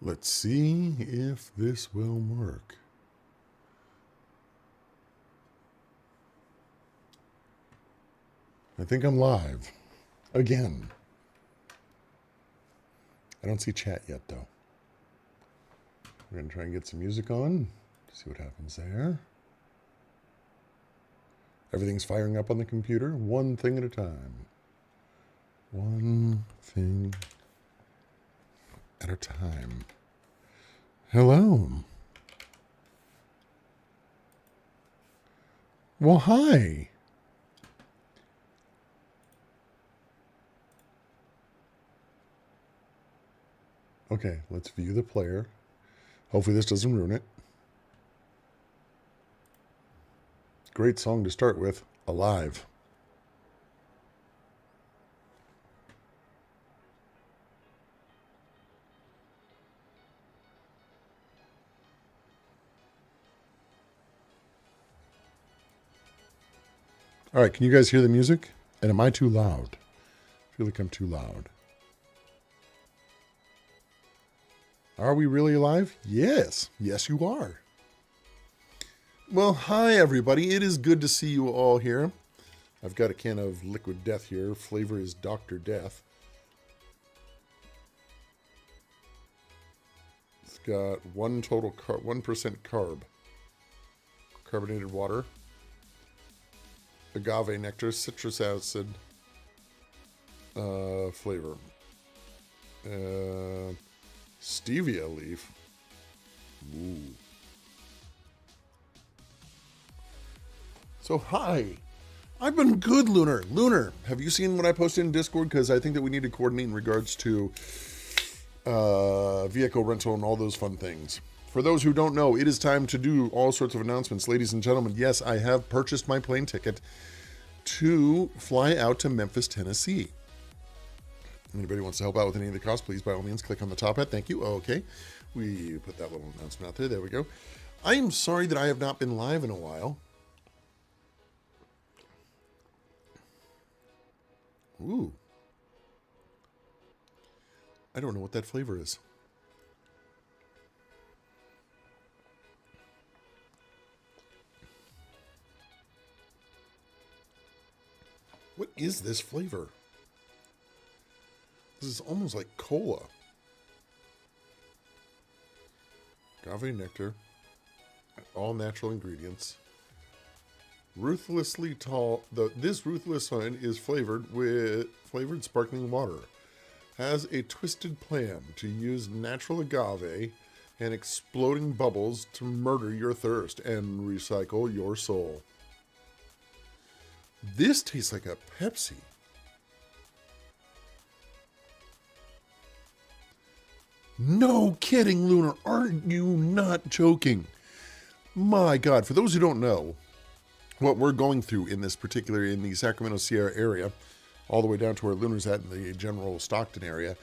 Let's see if this will work. I think I'm live. Again. I don't see chat yet, though. We're going to try and get some music on. See what happens there. Everything's firing up on the computer, one thing at a time. One thing at a time. Hello. Well, hi. Okay, let's view the player. Hopefully this doesn't ruin it. Great song to start with, Alive. All right, can you guys hear the music? And am I too loud? I feel like I'm too loud. Are we really alive? Yes. Yes, you are. Well, hi, everybody. It is good to see you all here. I've got a can of Liquid Death here. Flavor is Dr. Death. It's got 1% carb. Carbonated water. Agave nectar, citrus acid flavor. Stevia leaf. Ooh. So, hi. I've been good, Lunar. Lunar, have you seen what I posted in Discord? Because I think that we need to coordinate in regards to vehicle rental and all those fun things. For those who don't know, it is time to do all sorts of announcements. Ladies and gentlemen, yes, I have purchased my plane ticket to fly out to Memphis, Tennessee. Anybody wants to help out with any of the costs, please, by all means, click on the top hat. Thank you. Okay. We put that little announcement out there. There we go. I am sorry that I have not been live in a while. Ooh. I don't know what that flavor is. What is this flavor? This is almost like cola. Agave nectar. All natural ingredients. Ruthlessly tall. This Ruthless Sun is flavored with flavored sparkling water. Has a twisted plan to use natural agave and exploding bubbles to murder your thirst and recycle your soul. This tastes like a Pepsi. No kidding, Lunar. Aren't you not joking? My God. For those who don't know, what we're going through in this particular, in the Sacramento Sierra area, all the way down to where Lunar's at in the general Stockton area,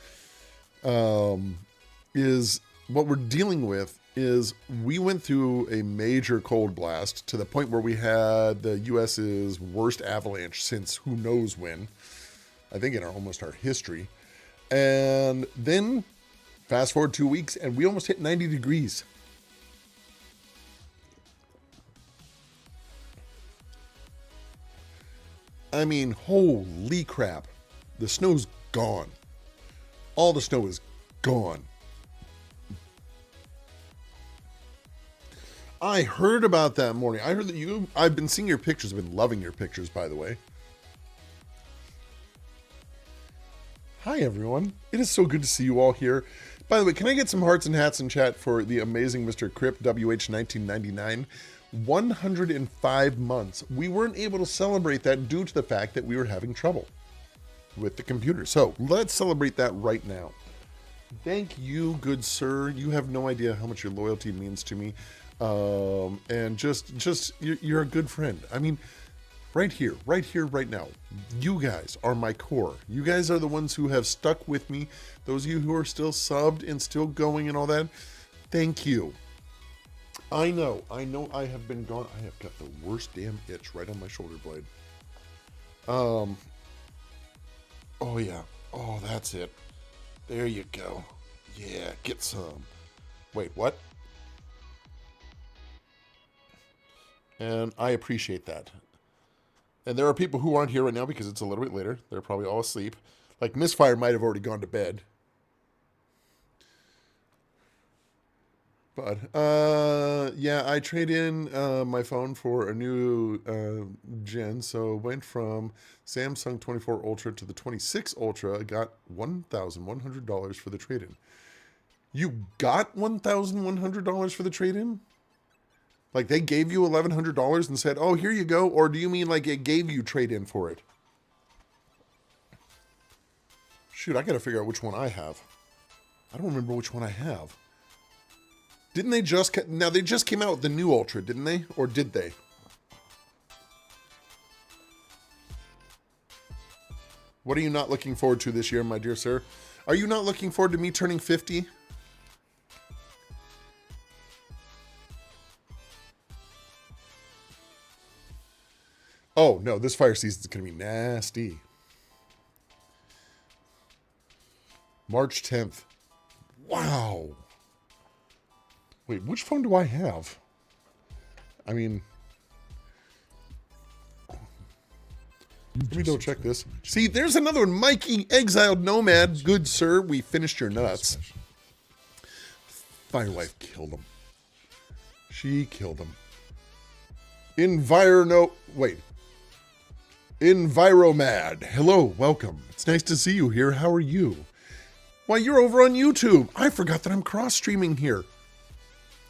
is what we're dealing with is we went through a major cold blast to the point where we had the U.S.'s worst avalanche since who knows when. I think in almost our history. And then fast forward 2 weeks and we almost hit 90 degrees. I mean, holy crap. The snow's gone. All the snow is gone. I heard about that morning. I heard that I've been seeing your pictures. I've been loving your pictures, by the way. Hi, everyone. It is so good to see you all here. By the way, can I get some hearts and hats in chat for the amazing Mr. Crip WH1999? 105 months. We weren't able to celebrate that due to the fact that we were having trouble with the computer. So let's celebrate that right now. Thank you, good sir. You have no idea how much your loyalty means to me. And you're a good friend. I mean, right here, right now, you guys are my core. You guys are the ones who have stuck with me. Those of you who are still subbed and still going and all that, thank you. I know I have been gone. I have got the worst damn itch right on my shoulder blade. Oh yeah. Oh, that's it. There you go. Yeah, get some. Wait, what? And I appreciate that. And there are people who aren't here right now because it's a little bit later. They're probably all asleep. Like Misfire might have already gone to bed. But, yeah, I trade in my phone for a new gen. So went from Samsung 24 Ultra to the 26 Ultra. I got $1,100 for the trade-in. You got $1,100 for the trade-in? Like they gave you $1,100 and said, oh, here you go? Or do you mean like it gave you trade-in for it? Shoot, I got to figure out which one I have. I don't remember which one I have. Didn't they just... Now, they just came out with the new Ultra, didn't they? Or did they? What are you not looking forward to this year, my dear sir? Are you not looking forward to me turning 50? Oh, no, this fire season is going to be nasty. March 10th. Wow. Wait, which phone do I have? I mean... Let me double check this. See, there's another one. Mikey, Exiled Nomad. Good sir, we finished your nuts. Firewife killed him. She killed him. Wait. Enviromad. Hello, welcome. It's nice to see you here. How are you? Why, you're over on YouTube. I forgot that I'm cross-streaming here.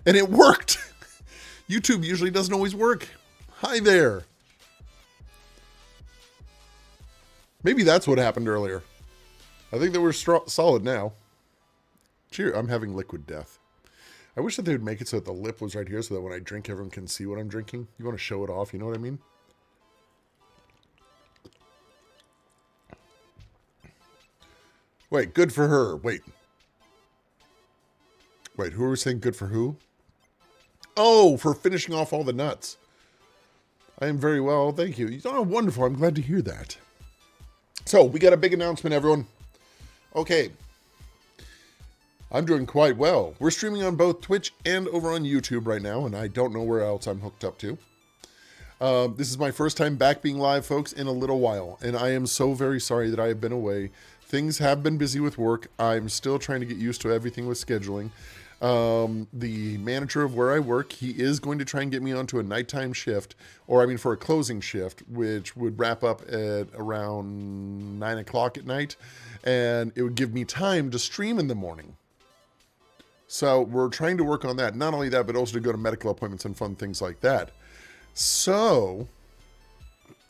And it worked. YouTube usually doesn't always work. Hi there. Maybe that's what happened earlier. I think that we're solid now. Cheers. I'm having liquid death. I wish that they would make it so that the lip was right here so that when I drink, everyone can see what I'm drinking. You want to show it off, you know what I mean? Wait, good for her. Wait, who are we saying good for who? Oh, for finishing off all the nuts. I am very well, thank you. Oh, wonderful. I'm glad to hear that. So, we got a big announcement, everyone. Okay. I'm doing quite well. We're streaming on both Twitch and over on YouTube right now, and I don't know where else I'm hooked up to. This is my first time back being live, folks, in a little while, and I am so very sorry that I have been away. Things have been busy with work. I'm still trying to get used to everything with scheduling. The manager of where I work, he is going to try and get me onto a nighttime shift, or I mean for a closing shift, which would wrap up at around 9 o'clock at night, and it would give me time to stream in the morning. So we're trying to work on that. Not only that, but also to go to medical appointments and fun things like that. So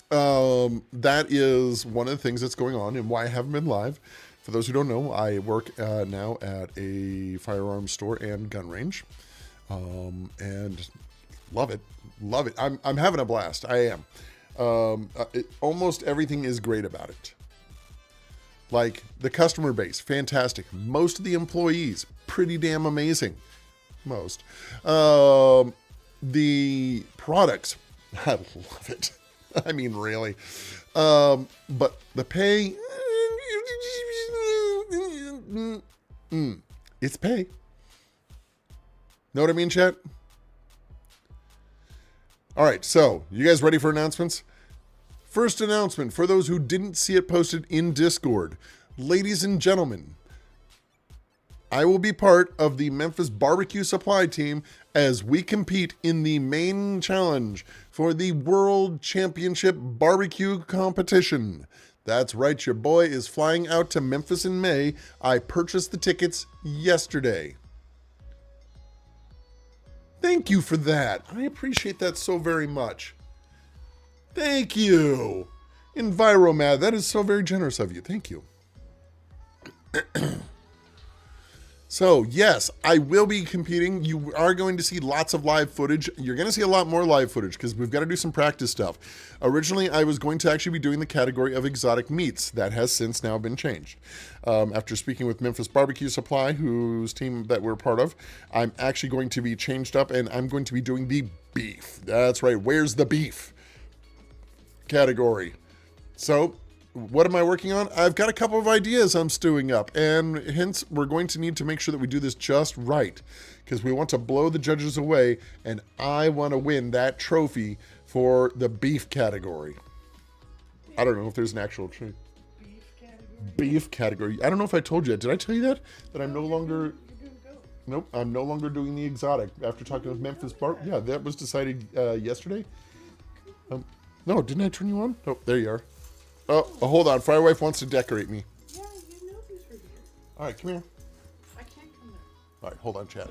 that is one of the things that's going on and why I haven't been live. For those who don't know, I work now at a firearms store and gun range, and love it. Love it. I'm having a blast. I am. Almost everything is great about it. Like the customer base, fantastic. Most of the employees, pretty damn amazing. Most. The products, I love it. I mean, really. But the pay, it's pay. Know what I mean, chat? All right, so you guys ready for announcements? First announcement, for those who didn't see it posted in Discord. Ladies and gentlemen, I will be part of the Memphis Barbecue Supply Team as we compete in the main challenge for the World Championship Barbecue Competition. That's right, your boy is flying out to Memphis in May. I purchased the tickets yesterday. Thank you for that. I appreciate that so very much. Thank you. Enviromad, that is so very generous of you. Thank you. So, yes, I will be competing. You are going to see lots of live footage. You're going to see a lot more live footage because we've got to do some practice stuff. Originally, I was going to actually be doing the category of exotic meats. That has since now been changed. After speaking with Memphis Barbecue Supply, whose team that we're part of, I'm actually going to be changed up and I'm going to be doing the beef. That's right. Where's the beef category? So, what am I working on? I've got a couple of ideas I'm stewing up, and hence we're going to need to make sure that we do this just right, because we want to blow the judges away, and I want to win that trophy for the beef category. I don't know if there's an actual trophy. Beef category. I don't know if I told you that. Did I tell you that? That I'm no longer... Nope, I'm no longer doing the exotic. After talking with Memphis Bar... Yeah, that was decided yesterday. No, didn't I turn you on? Oh, there you are. Oh, hold on. Firewife wants to decorate me. Yeah, you know these were here. All right, come here. I can't come there. All right, hold on, Chad.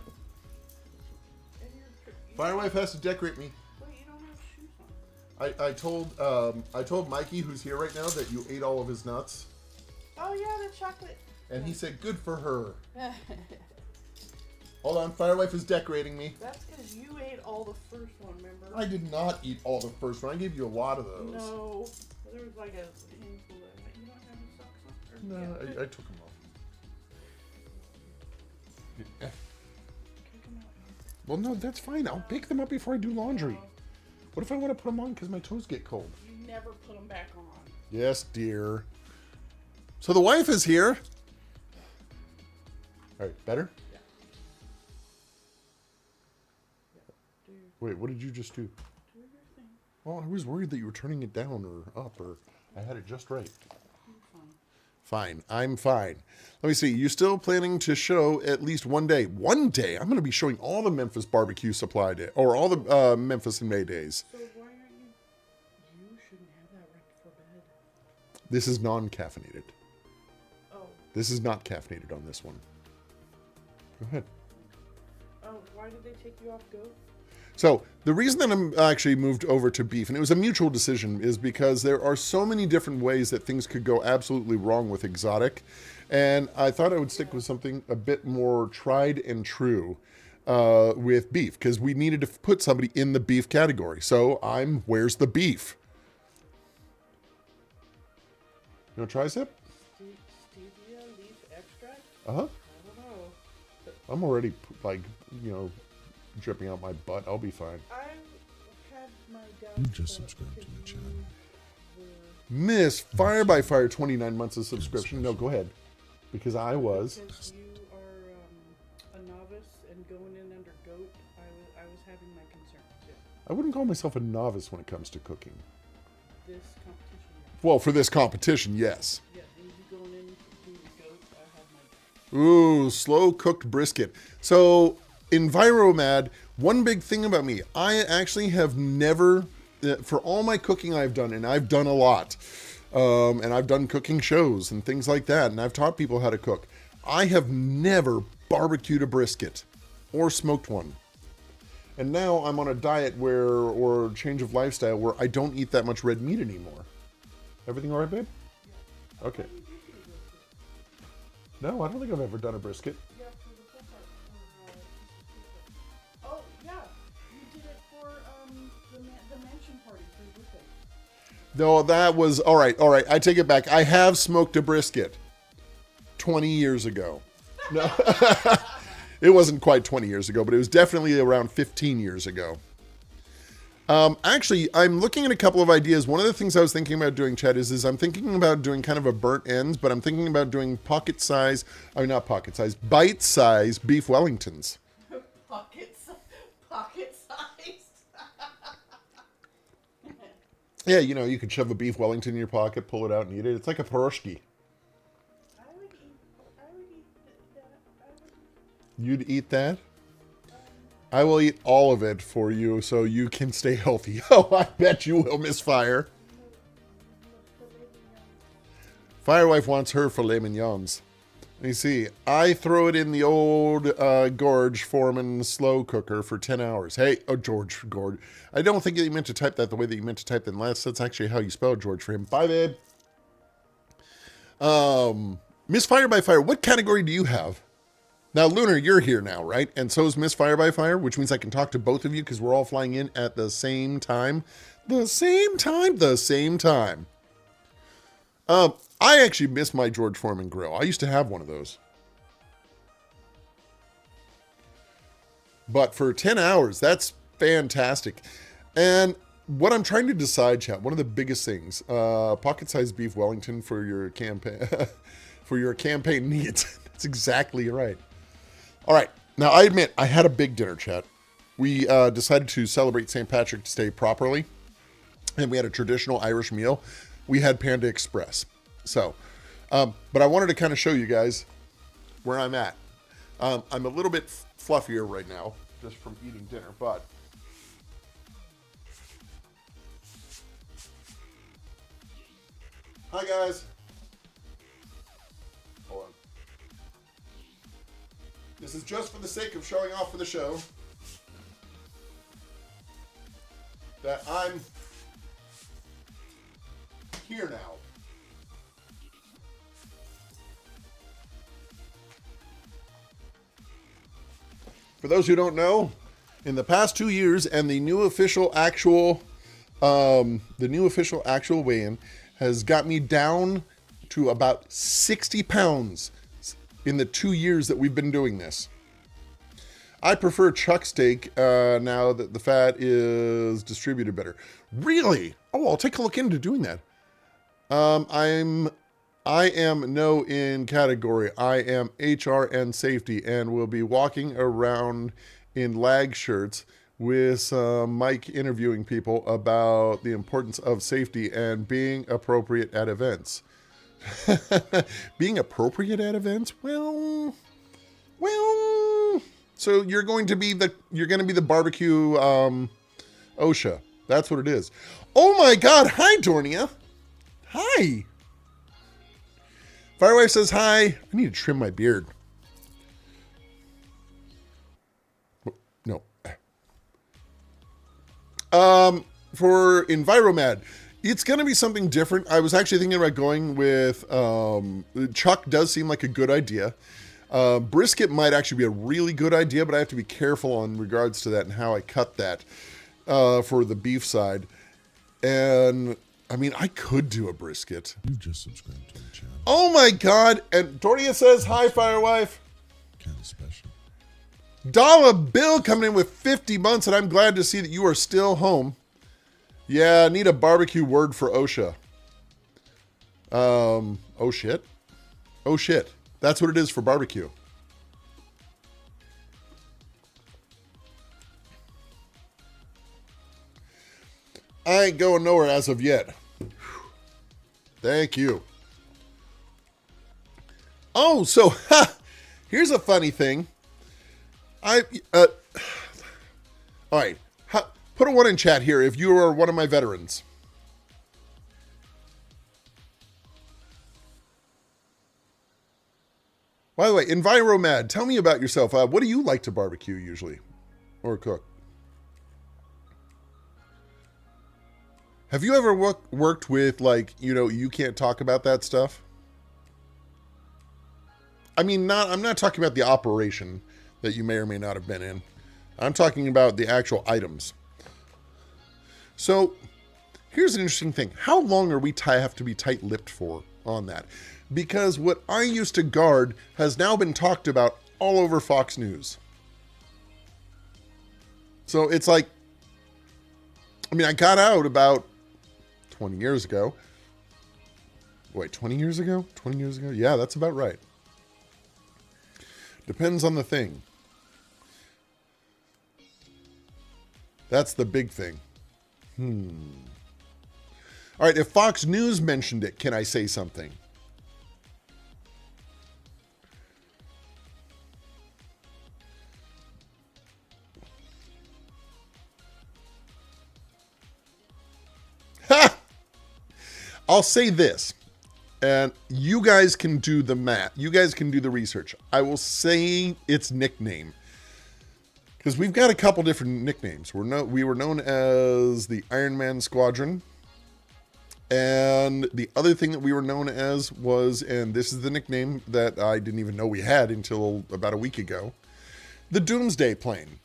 Firewife has to decorate me. But you don't have shoes on. I told Mikey, who's here right now, that you ate all of his nuts. Oh yeah, the chocolate. And he said, good for her. Hold on, Firewife is decorating me. That's because you ate all the first one, remember? I did not eat all the first one. I gave you a lot of those. No, there was like a handful of it. You don't have the socks on? No, Yeah. I took them off. Yeah. Kick them out. Well, no, that's fine. I'll pick them up before I do laundry. What if I want to put them on because my toes get cold? You never put them back on. Yes, dear. So the wife is here. All right, better? Yeah. Wait, what did you just do? Do your thing. Well, I was worried that you were turning it down or up, or I had it just right. You're fine. Fine. I'm fine. Let me see. You still planning to show at least one day? One day? I'm going to be showing all the Memphis barbecue supply day, or all the Memphis and May days. So why aren't you? You shouldn't have that right before bed. This is non-caffeinated. Oh. This is not caffeinated on this one. Go ahead. Oh, why did they take you off goat? So the reason that I'm actually moved over to beef, and it was a mutual decision, is because there are so many different ways that things could go absolutely wrong with exotic. And I thought I would stick with something a bit more tried and true with beef, because we needed to put somebody in the beef category. So where's the beef? You want to try sip? Stevia leaf extract? Uh-huh. I don't know. I'm already, dripping out my butt. I'll be fine. I've had my doubts. You just subscribed to my channel. Miss Fire by Fire, 29 months of subscription. No, go ahead. Because I was. Because you are a novice and going in under goat, I was having my concerns. Yeah. I wouldn't call myself a novice when it comes to cooking. This competition. Well, for this competition, yes. Yeah, and you going in doing goat, I had my doubts. Ooh, slow cooked brisket. So, Enviromad, one big thing about me, I actually have never, for all my cooking I've done, and I've done a lot, and I've done cooking shows and things like that, and I've taught people how to cook. I have never barbecued a brisket or smoked one. And now I'm on a diet or change of lifestyle where I don't eat that much red meat anymore. Everything all right, babe? Yeah. Okay. No, I don't think I've ever done a brisket. Yeah, for the full part. Oh, yeah. You did it for the mansion party for your birthday. No, that was, all right, I take it back. I have smoked a brisket 20 years ago. No, it wasn't quite 20 years ago, but it was definitely around 15 years ago. Actually, I'm looking at a couple of ideas. One of the things I was thinking about doing, Chad, is I'm thinking about doing kind of a burnt ends, but I'm thinking about doing bite-sized beef Wellingtons. Pocket sized. Yeah, you could shove a beef Wellington in your pocket, pull it out and eat it. It's like a pierogi. I would eat that. You'd eat that? I will eat all of it for you so you can stay healthy. Oh, I bet you will, Miss Fire. Firewife wants her filet mignons. Let me see. I throw it in the old Gorge Foreman slow cooker for 10 hours. Hey, George. I don't think you meant to type that the way that you meant to type that last. That's actually how you spell George for him. Bye, babe. Miss Fire by Fire, what category do you have? Now, Lunar, you're here now, right? And so is Miss Fire by Fire, which means I can talk to both of you because we're all flying in at the same time. The same time. I actually miss my George Foreman grill. I used to have one of those. But for 10 hours, that's fantastic. And what I'm trying to decide, chat, one of the biggest things, pocket-sized beef Wellington for your campaign, for your campaign needs. That's exactly right. All right. Now, I admit, I had a big dinner, chat. We decided to celebrate St. Patrick's Day properly, and we had a traditional Irish meal. We had Panda Express. So, but I wanted to kind of show you guys where I'm at. I'm a little bit fluffier right now, just from eating dinner, but hi guys. Hold on. This is just for the sake of showing off for the show that I'm here now. For those who don't know, in the past 2 years, and the new official actual weigh-in has got me down to about 60 pounds in the 2 years that we've been doing this. I prefer chuck steak now that the fat is distributed better. Really? Oh, I'll take a look into doing that. I am no in category. I am HR and safety, and will be walking around in lag shirts with some mic interviewing people about the importance of safety and being appropriate at events. Being appropriate at events? Well. So you're going to be the barbecue OSHA. That's what it is. Oh my God! Hi, Dornia. Hi. Firewife says hi. I need to trim my beard. No. For Enviromad, it's going to be something different. I was actually thinking about going with chuck. Does seem like a good idea. Brisket might actually be a really good idea, but I have to be careful in regards to that and how I cut that for the beef side. And I mean, I could do a brisket. You've just subscribed to the channel. Oh my God. And Dornia says, hi, Firewife. Kind of special. Dollar Bill coming in with 50 months, and I'm glad to see that you are still home. Yeah, I need a barbecue word for OSHA. Oh shit. Oh shit. That's what it is for barbecue. I ain't going nowhere as of yet. Thank you. Oh, so here's a funny thing. All right. Put a 1 in chat here if you are one of my veterans. By the way, Enviromad, tell me about yourself. What do you like to barbecue usually or cook? Have you ever worked with, like, you can't talk about that stuff? I mean, I'm not talking about the operation that you may or may not have been in. I'm talking about the actual items. So here's an interesting thing. How long are we have to be tight-lipped for on that? Because what I used to guard has now been talked about all over Fox News. So it's like, I mean, I got out about 20 years ago. Wait, 20 years ago? 20 years ago? Yeah, that's about right. Depends on the thing. That's the big thing. All right, if Fox News mentioned it, can I say something? Ha! I'll say this, and you guys can do the math. You guys can do the research. I will say its nickname, because we've got a couple different nicknames. We were known as the Iron Man Squadron, and the other thing that we were known as was, and this is the nickname that I didn't even know we had until about a week ago, the Doomsday Plane.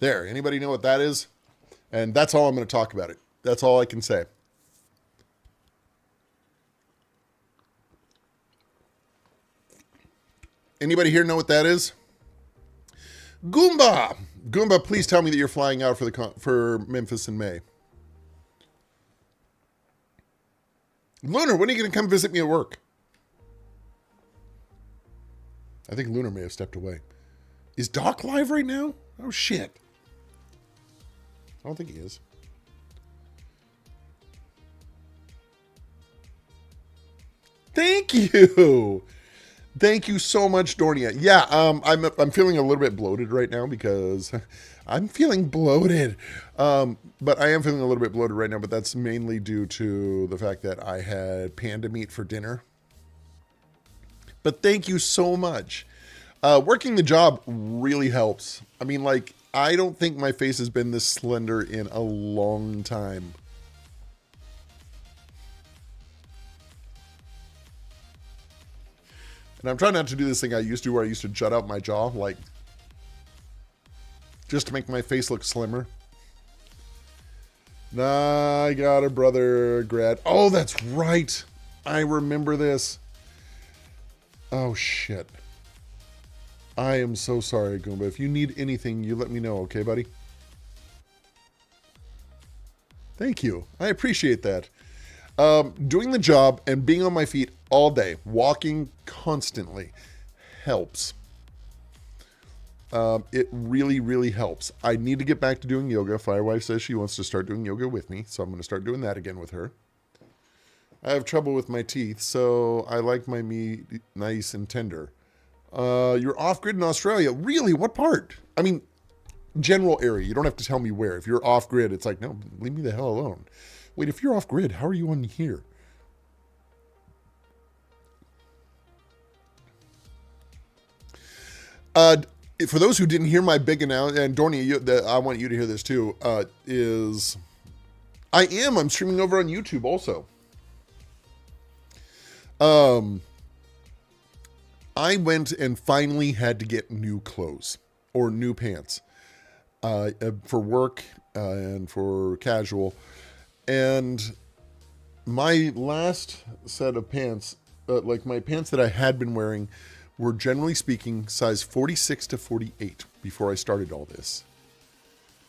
There, anybody know what that is? And that's all I'm going to talk about it. That's all I can say. Anybody here know what that is? Goomba! Goomba, please tell me that you're flying out for Memphis in May. Lunar, when are you going to come visit me at work? I think Lunar may have stepped away. Is Doc live right now? Oh, shit. I don't think he is. Thank you. Thank you so much, Dornia. Yeah, I'm feeling a little bit bloated right now because I'm feeling bloated. But I am feeling a little bit bloated right now, but that's mainly due to the fact that I had panda meat for dinner. But thank you so much. Working the job really helps. I mean, like, I don't think my face has been this slender in a long time. And I'm trying not to do this thing I used to where I used to jut out my jaw, like, just to make my face look slimmer. Nah, I got a brother, Grad. Oh, that's right. I remember this. Oh, shit. I am so sorry, Goomba. If you need anything, you let me know, okay, buddy? Thank you. I appreciate that. Doing the job and being on my feet all day, walking constantly, helps. It really, really helps. I need to get back to doing yoga. Firewife says she wants to start doing yoga with me, so I'm going to start doing that again with her. I have trouble with my teeth, so I like my meat nice and tender. You're off-grid in Australia. Really? What part? I mean, general area. You don't have to tell me where. If you're off-grid, it's like, no, leave me the hell alone. Wait, if you're off-grid, how are you on here? For those who didn't hear my big announcement, and Dorney, I want you to hear this too, I'm streaming over on YouTube also. I went and finally had to get new clothes or new pants for work and for casual. And my last set of pants, like my pants that I had been wearing, were generally speaking size 46 to 48 before I started all this.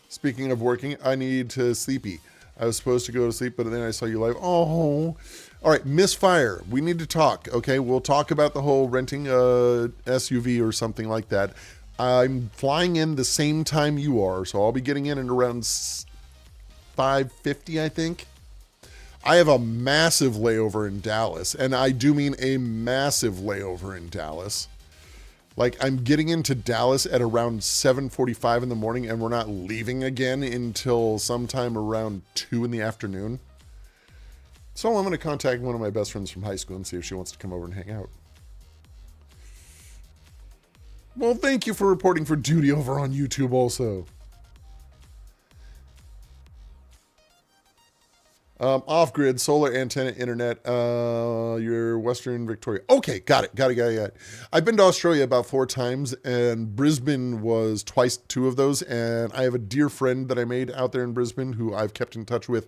Speaking of working, I need to sleepy. I was supposed to go to sleep, but then I saw you live. Oh, all right, Miss Fire, we need to talk, okay? We'll talk about the whole renting a SUV or something like that. I'm flying in the same time you are, so I'll be getting in at around 5:50, I think. I have a massive layover in Dallas, and I do mean a massive layover in Dallas. Like, I'm getting into Dallas at around 7:45 in the morning, and we're not leaving again until sometime around 2 in the afternoon. So I'm going to contact one of my best friends from high school and see if she wants to come over and hang out. Well, thank you for reporting for duty over on YouTube also. Off-grid, solar antenna, internet, your Western Victoria. Okay, got it. I've been to Australia about 4 times, and Brisbane was twice, 2 of those, and I have a dear friend that I made out there in Brisbane who I've kept in touch with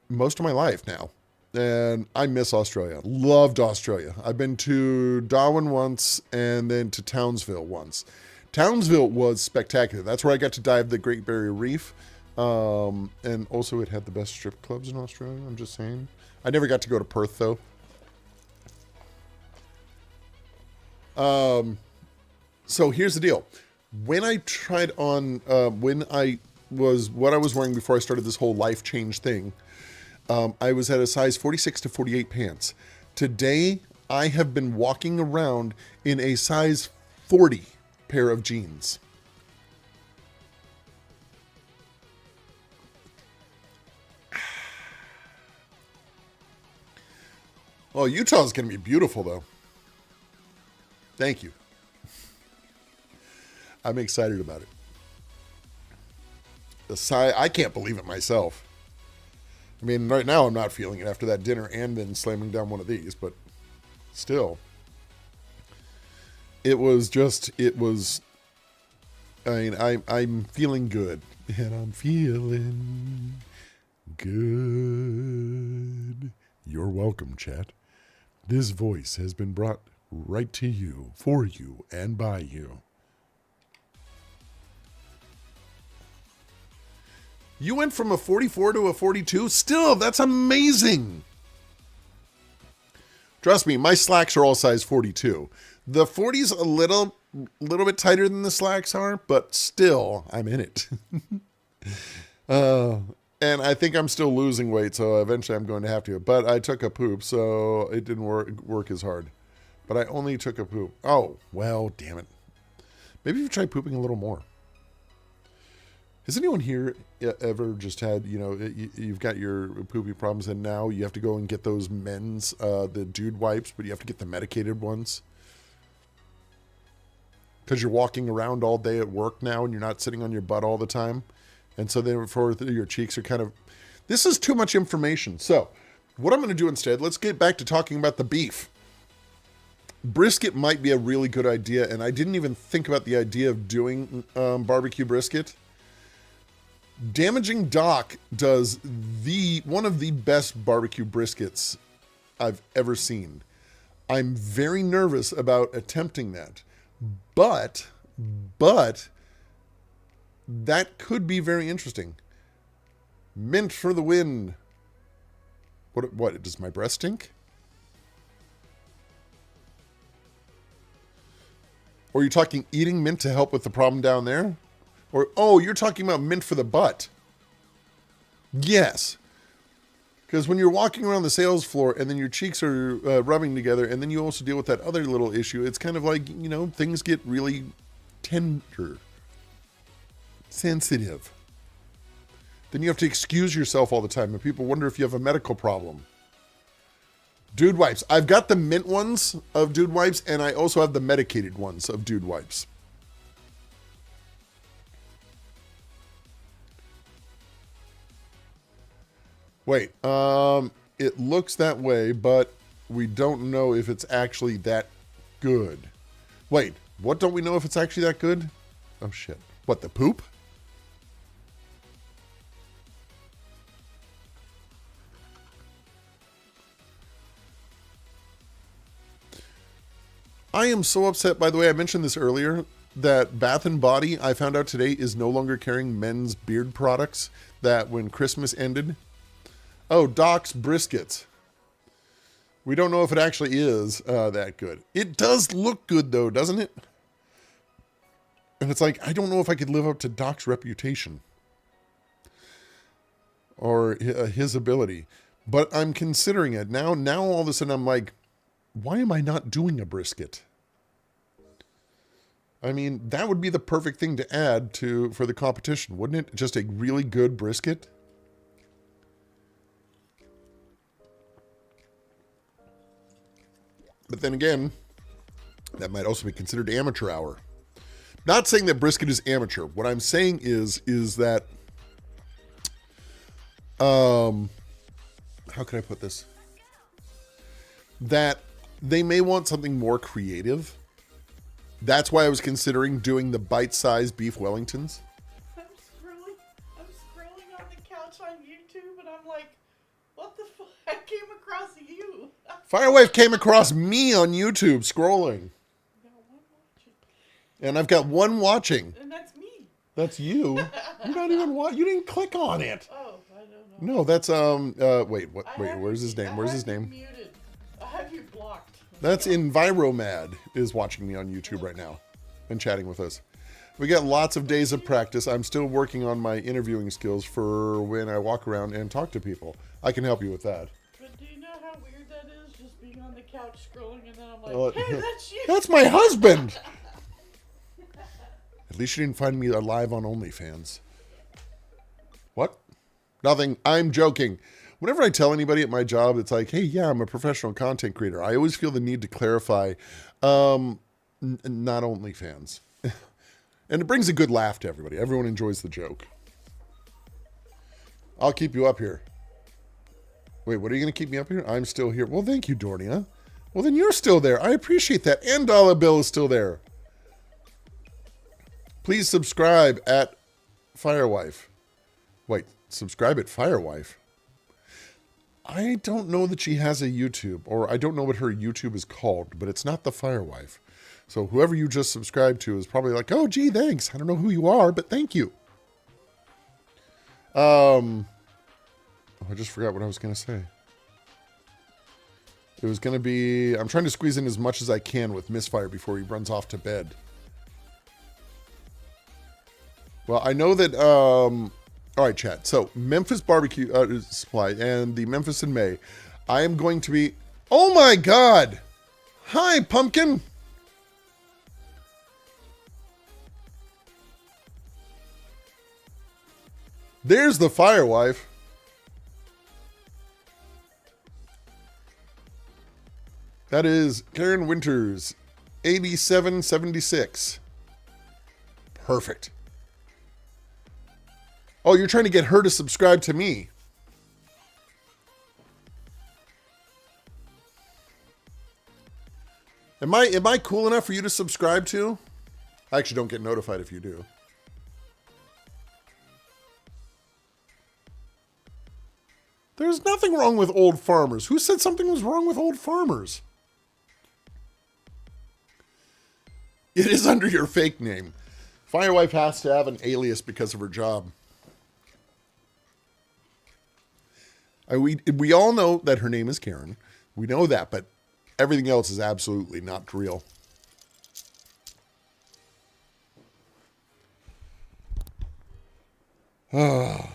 most of my life now, and I miss Australia. Loved Australia. I've been to Darwin once, and then to Townsville once. Townsville was spectacular. That's where I got to dive the Great Barrier Reef. And also it had the best strip clubs in Australia, I'm just saying. I never got to go to Perth, though. So here's the deal. When I tried on, what I was wearing before I started this whole life change thing, I was at a size 46 to 48 pants. Today, I have been walking around in a size 40 pair of jeans. Oh, Utah's going to be beautiful, though. Thank you. I'm excited about it. I can't believe it myself. I mean, right now I'm not feeling it after that dinner and then slamming down one of these, but still. I'm feeling good. And I'm feeling good. You're welcome, chat. This voice has been brought right to you, for you, and by you. You went from a 44 to a 42? Still, that's amazing. Trust me, my slacks are all size 42. The 40's a little bit tighter than the slacks are, but still, I'm in it. And I think I'm still losing weight, so eventually I'm going to have to. But I took a poop, so it didn't work as hard. But I only took a poop. Oh, well, damn it. Maybe you try pooping a little more. Has anyone here ever just had, you've got your poopy problems and now you have to go and get those men's, the dude wipes, but you have to get the medicated ones? Because you're walking around all day at work now and you're not sitting on your butt all the time. And so therefore your cheeks are kind of... This is too much information. So what I'm going to do instead, let's get back to talking about the beef. Brisket might be a really good idea, and I didn't even think about the idea of doing barbecue brisket. Damaging Doc does one of the best barbecue briskets I've ever seen. I'm very nervous about attempting that, but that could be very interesting. Mint for the win. What does my breath stink? Or are you talking eating mint to help with the problem down there? Or, oh, you're talking about mint for the butt. Yes. Because when you're walking around the sales floor and then your cheeks are rubbing together and then you also deal with that other little issue, it's kind of like, things get really tender, sensitive. Then you have to excuse yourself all the time and people wonder if you have a medical problem. Dude wipes. I've got the mint ones of Dude wipes and I also have the medicated ones of Dude wipes. Wait, it looks that way, but we don't know if it's actually that good. Wait, what don't we know if it's actually that good? Oh shit. What, the poop? I am so upset, by the way, I mentioned this earlier, that Bath & Body, I found out today, is no longer carrying men's beard products, that when Christmas ended... Oh, Doc's briskets. We don't know if it actually is that good. It does look good, though, doesn't it? And it's like, I don't know if I could live up to Doc's reputation. Or his ability. But I'm considering it. Now all of a sudden I'm like, why am I not doing a brisket? I mean, that would be the perfect thing to add for the competition, wouldn't it? Just a really good brisket? But then again, that might also be considered amateur hour. Not saying that brisket is amateur. What I'm saying is that, how can I put this? That they may want something more creative. That's why I was considering doing the bite-sized beef Wellingtons. I'm scrolling on the couch on YouTube and I'm like, what the fuck? I came across you. Firewife came across me on YouTube scrolling. Got one watching. And I've got one watching. And that's me. That's you. You're not even you didn't click on it. Oh, I don't know. No, that's wait, where's his name? Where's his name? Muted. I have you blocked. That's Enviromad is watching me on YouTube right now and chatting with us. We got lots of days of practice. I'm still working on my interviewing skills for when I walk around and talk to people. I can help you with that. But do you know how weird that is? Just being on the couch scrolling and then I'm like, hey, that's you. That's my husband. At least you didn't find me alive on OnlyFans. What? Nothing. I'm joking. Whenever I tell anybody at my job, it's like, hey, yeah, I'm a professional content creator. I always feel the need to clarify, not OnlyFans. And it brings a good laugh to everybody. Everyone enjoys the joke. I'll keep you up here. Wait, what are you going to keep me up here? I'm still here. Well, thank you, Dornia. Well, then you're still there. I appreciate that. And Dollar Bill is still there. Please subscribe at Firewife. Wait, subscribe at Firewife? I don't know that she has a YouTube, or I don't know what her YouTube is called, but it's not the Firewife. So whoever you just subscribed to is probably like, oh, gee, thanks. I don't know who you are, but thank you. I just forgot what I was going to say. It was going to be, I'm trying to squeeze in as much as I can with Misfire before he runs off to bed. Well, I know that, all right, chat. So, Memphis Barbecue Supply and the Memphis in May. I am going to be, oh my God. Hi, Pumpkin. There's the Firewife. That is Karen Winters, 8776. Perfect. Oh, you're trying to get her to subscribe to me. Am I cool enough for you to subscribe to? I actually don't get notified if you do. There's nothing wrong with old farmers. Who said something was wrong with old farmers? It is under your fake name. Firewife has to have an alias because of her job. We all know that her name is Karen. We know that, but everything else is absolutely not real. Oh,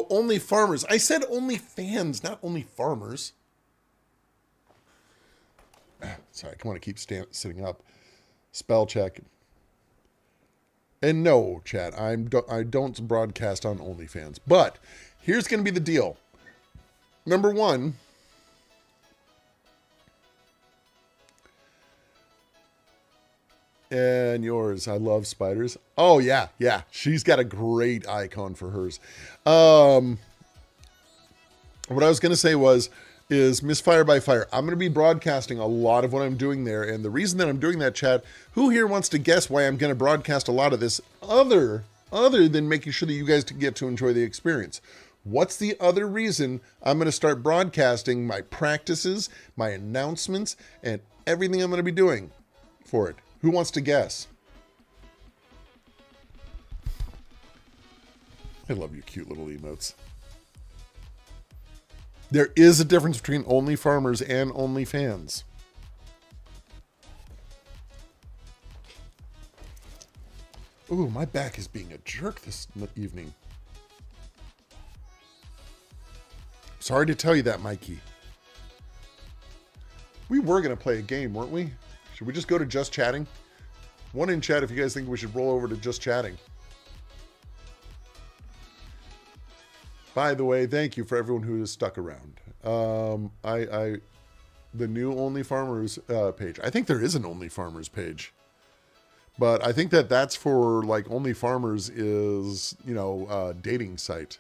only farmers. I said only fans, not only farmers. Sorry, I want to keep sitting up. Spell check. And no, chat, I don't broadcast on OnlyFans. But here's going to be the deal. Number one, and yours, I love spiders. Oh, yeah. She's got a great icon for hers. What I was going to say is Misfire by Fire. I'm going to be broadcasting a lot of what I'm doing there. And the reason that I'm doing that, chat, who here wants to guess why I'm going to broadcast a lot of this other than making sure that you guys get to enjoy the experience? What's the other reason I'm going to start broadcasting my practices, my announcements, and everything I'm going to be doing for it? Who wants to guess? I love you cute little emotes. There is a difference between Only Farmers and Only Fans. Ooh, my back is being a jerk this evening. Sorry to tell you that, Mikey. We were going to play a game, weren't we? Should we just go to Just Chatting? One in chat if you guys think we should roll over to Just Chatting. By the way, thank you for everyone who has stuck around. The new Only Farmers page. I think there is an Only Farmers page. But I think that's for, like, Only Farmers is, dating site.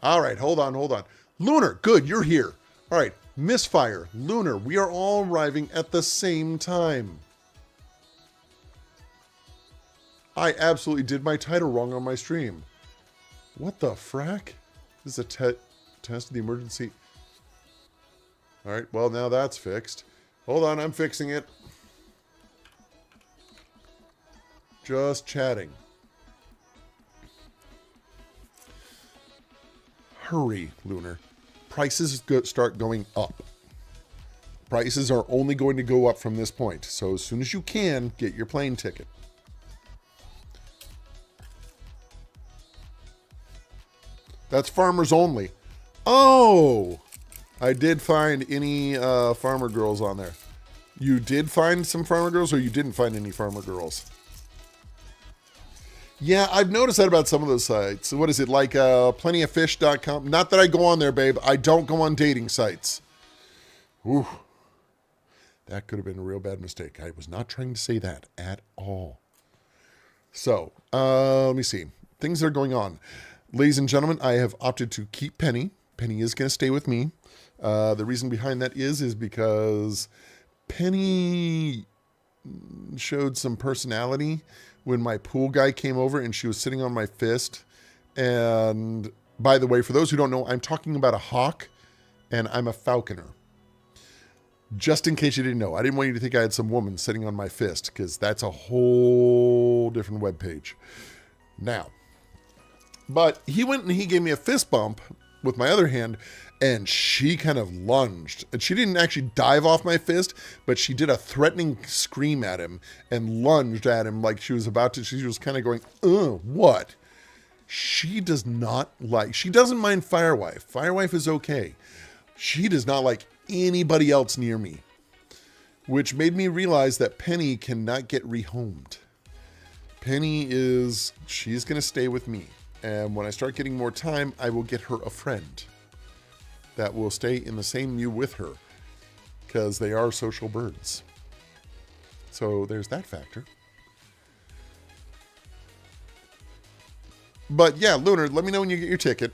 All right, hold on. Lunar, good, you're here. All right, Misfire, Lunar, we are all arriving at the same time. I absolutely did my title wrong on my stream. What the frack? This is a test of the emergency. All right, well, now that's fixed. Hold on, I'm fixing it. Just chatting. Hurry, Lunar. Prices start going up. Prices are only going to go up from this point. So as soon as you can, get your plane ticket. That's farmers only. Oh! I did find any farmer girls on there. You did find some farmer girls, or you didn't find any farmer girls? Yeah, I've noticed that about some of those sites. What is it, like plentyoffish.com? Not that I go on there, babe. I don't go on dating sites. Ooh. That could have been a real bad mistake. I was not trying to say that at all. So, let me see. Things that are going on. Ladies and gentlemen, I have opted to keep Penny. Penny is going to stay with me. The reason behind that is because Penny showed some personality when my pool guy came over and she was sitting on my fist. And by the way, for those who don't know, I'm talking about a hawk and I'm a falconer. Just in case you didn't know, I didn't want you to think I had some woman sitting on my fist, because that's a whole different webpage. Now, but he went and he gave me a fist bump with my other hand, and she kind of lunged. And she didn't actually dive off my fist, but she did a threatening scream at him and lunged at him like she was about to. She was kind of going, what? She does not like, she doesn't mind Firewife. Firewife is okay. She does not like anybody else near me, which made me realize that Penny cannot get rehomed. Penny she's going to stay with me. And when I start getting more time, I will get her a friend that will stay in the same mew with her, because they are social birds. So there's that factor. But yeah, Lunar, let me know when you get your ticket.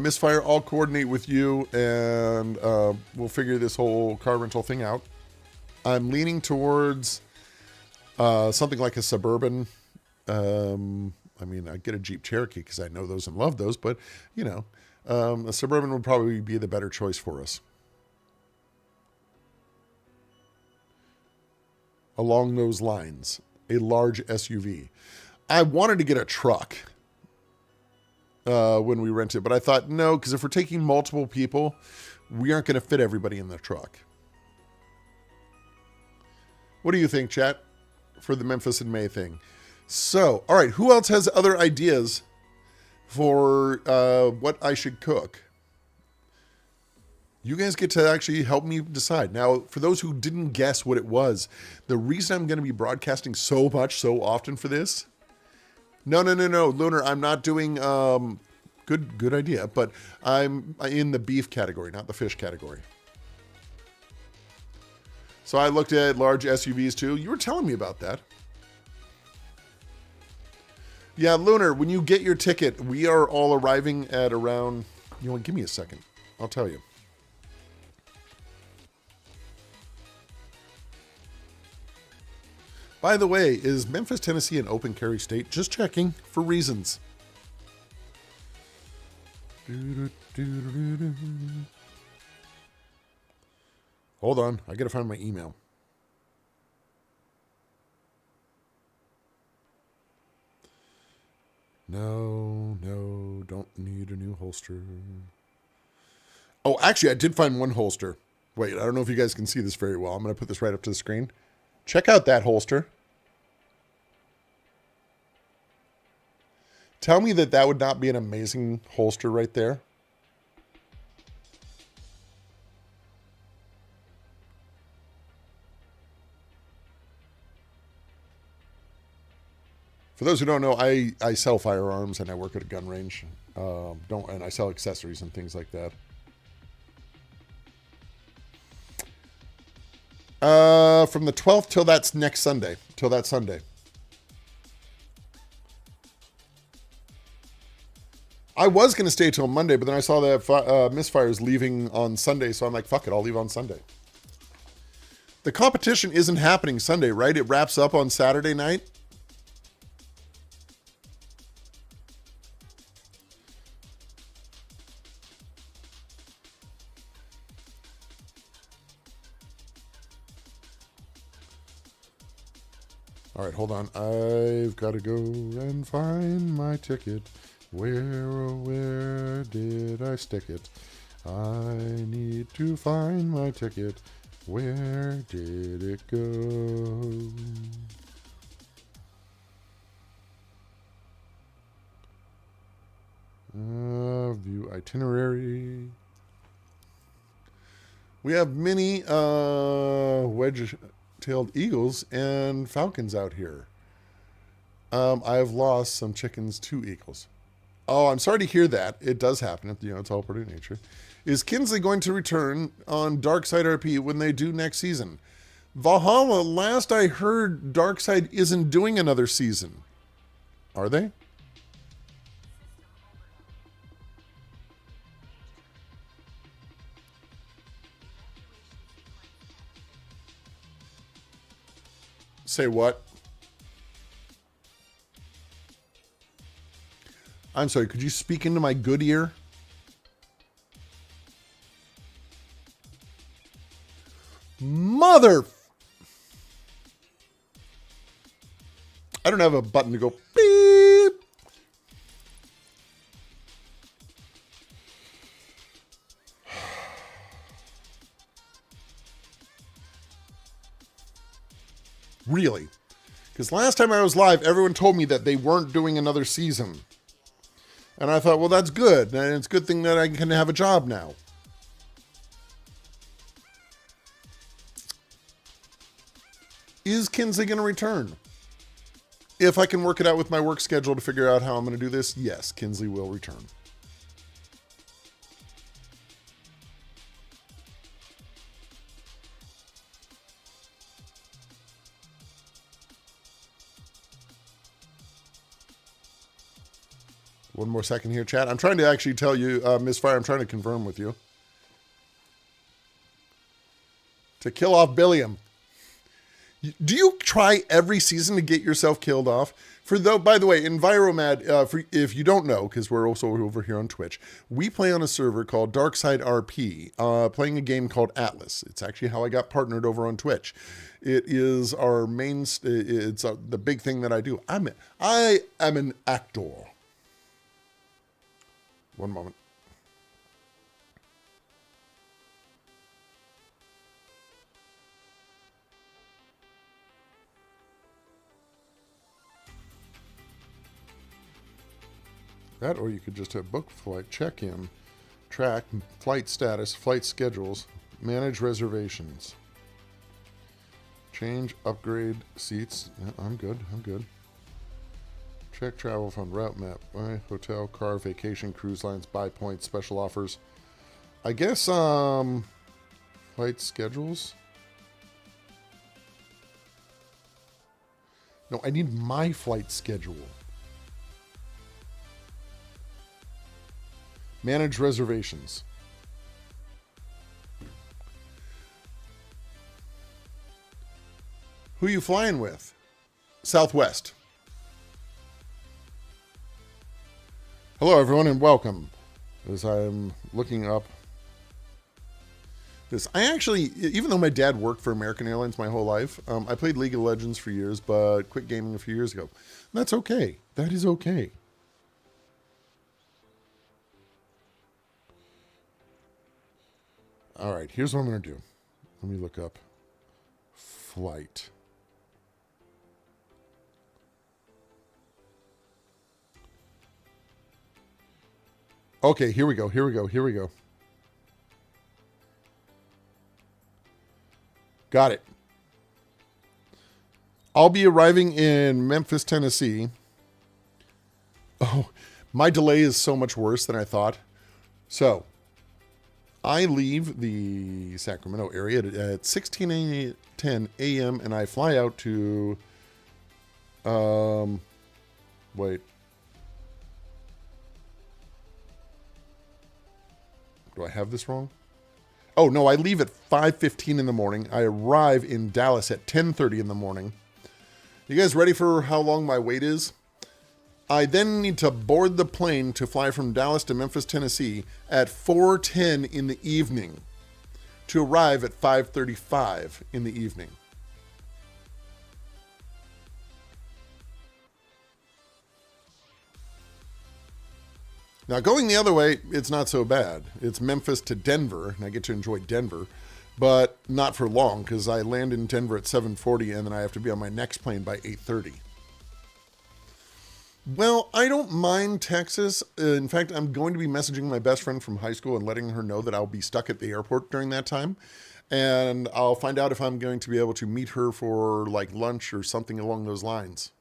Misfire, I'll coordinate with you, and we'll figure this whole car rental thing out. I'm leaning towards something like a Suburban. I mean, I get a Jeep Cherokee because I know those and love those, but, you know, a Suburban would probably be the better choice for us. Along those lines, a large SUV. I wanted to get a truck when we rented, but I thought, no, because if we're taking multiple people, we aren't going to fit everybody in the truck. What do you think, chat, for the Memphis in May thing? So, all right, who else has other ideas for what I should cook? You guys get to actually help me decide. Now, for those who didn't guess what it was, the reason I'm going to be broadcasting so much, so often for this... No, Lunar, I'm not doing... good idea, but I'm in the beef category, not the fish category. So I looked at large SUVs too. You were telling me about that. Yeah, Lunar, when you get your ticket, we are all arriving at around... You know what, give me a second. I'll tell you. By the way, is Memphis, Tennessee an open carry state? Just checking for reasons. Hold on, I gotta find my email. No, don't need a new holster. Oh, actually, I did find one holster. Wait, I don't know if you guys can see this very well. I'm going to put this right up to the screen. Check out that holster. Tell me that would not be an amazing holster right there. For those who don't know, I sell firearms and I work at a gun range. And I sell accessories and things like that. From the 12th till that's next Sunday. Till that Sunday. I was going to stay till Monday, but then I saw that Misfire's leaving on Sunday, so I'm like, fuck it, I'll leave on Sunday. The competition isn't happening Sunday, right? It wraps up on Saturday night. All right, hold on. I've got to go and find my ticket. Where did I stick it? I need to find my ticket. Where did it go? View itinerary. We have many wedge-tailed eagles and falcons out here. I've lost some chickens to eagles. Oh, I'm sorry to hear that. It does happen. You know, it's all part of nature. Is Kinsley going to return on Darkside RP when they do next season? Valhalla, last I heard, Darkside isn't doing another season. Are they? Say what? I'm sorry, could you speak into my good ear? Mother. I don't have a button to go beep. Really? Because last time I was live, everyone told me that they weren't doing another season. And I thought, well, that's good. And it's a good thing that I can have a job now. Is Kinsley going to return? If I can work it out with my work schedule to figure out how I'm going to do this, yes, Kinsley will return. One more second here, chat. I'm trying to actually tell you, Miss Fire, I'm trying to confirm with you. To kill off Billiam. Do you try every season to get yourself killed off? By the way, Enviromad, if you don't know, because we're also over here on Twitch, we play on a server called Darkside RP, playing a game called Atlas. It's actually how I got partnered over on Twitch. It is our main, it's the big thing that I do. I am an actor. One moment. That, or you could just have book flight, check-in, track, flight status, flight schedules, manage reservations, change, upgrade, seats. Yeah, I'm good. Check travel fund, route map, buy hotel, car, vacation, cruise lines, buy points, special offers. I guess, flight schedules. No, I need my flight schedule. Manage reservations. Who are you flying with? Southwest. Hello, everyone, and welcome. As I'm looking up this, I actually, even though my dad worked for American Airlines my whole life, I played League of Legends for years, but quit gaming a few years ago. That's okay. That is okay. All right, here's what I'm going to do. Let me look up flight. Okay, here we go. Got it. I'll be arriving in Memphis, Tennessee. Oh, my delay is so much worse than I thought. So, I leave the Sacramento area at 16:10 a.m. and I fly out to, wait. Do I have this wrong? Oh, no, I leave at 5:15 in the morning. I arrive in Dallas at 10:30 in the morning. You guys ready for how long my wait is? I then need to board the plane to fly from Dallas to Memphis, Tennessee at 4:10 in the evening to arrive at 5:35 in the evening. Now, going the other way, it's not so bad. It's Memphis to Denver, and I get to enjoy Denver, but not for long, because I land in Denver at 7:40, and then I have to be on my next plane by 8:30. Well, I don't mind Texas. In fact, I'm going to be messaging my best friend from high school and letting her know that I'll be stuck at the airport during that time. And I'll find out if I'm going to be able to meet her for like lunch or something along those lines.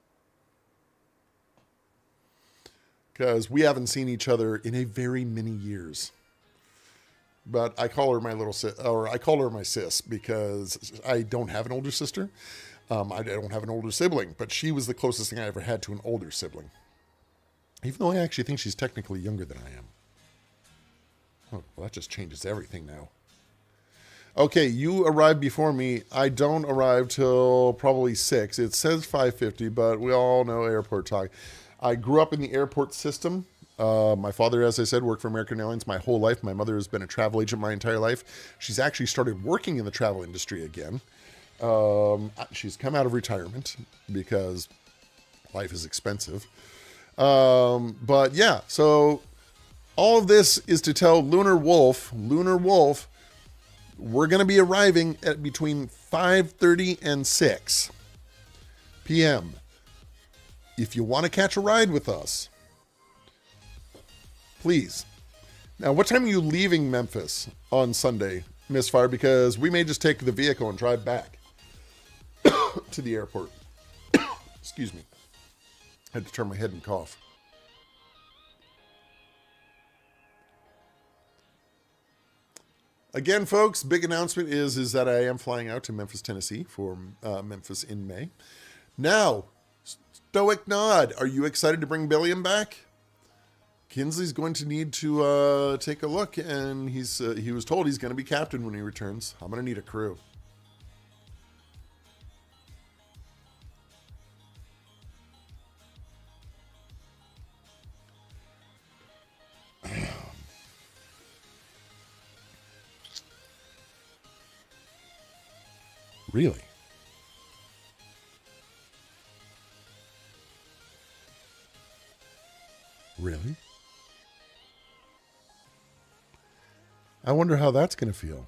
Because we haven't seen each other in a very many years. But I call her my little sis, or I call her my sis, because I don't have an older sister. I don't have an older sibling, but she was the closest thing I ever had to an older sibling. Even though I actually think she's technically younger than I am. Oh, well, that just changes everything now. Okay, you arrived before me. I don't arrive till probably 6. It says 5:50, but we all know airport talk. I grew up in the airport system. My father, as I said, worked for American Airlines my whole life. My mother has been a travel agent my entire life. She's actually started working in the travel industry again. She's come out of retirement because life is expensive. But yeah, so all of this is to tell Lunar Wolf, we're going to be arriving at between 5:30 and 6 p.m. If you want to catch a ride with us, please. Now, what time are you leaving Memphis on Sunday, Miss Fire? Because we may just take the vehicle and drive back to the airport. Excuse me. I had to turn my head and cough. Again, folks, big announcement is that I am flying out to Memphis, Tennessee for Memphis in May. Now, Stoic Nod, are you excited to bring Billiam back? Kinsley's going to need to take a look, and he was told he's going to be captain when he returns. I'm going to need a crew. Really? Really? I wonder how that's going to feel.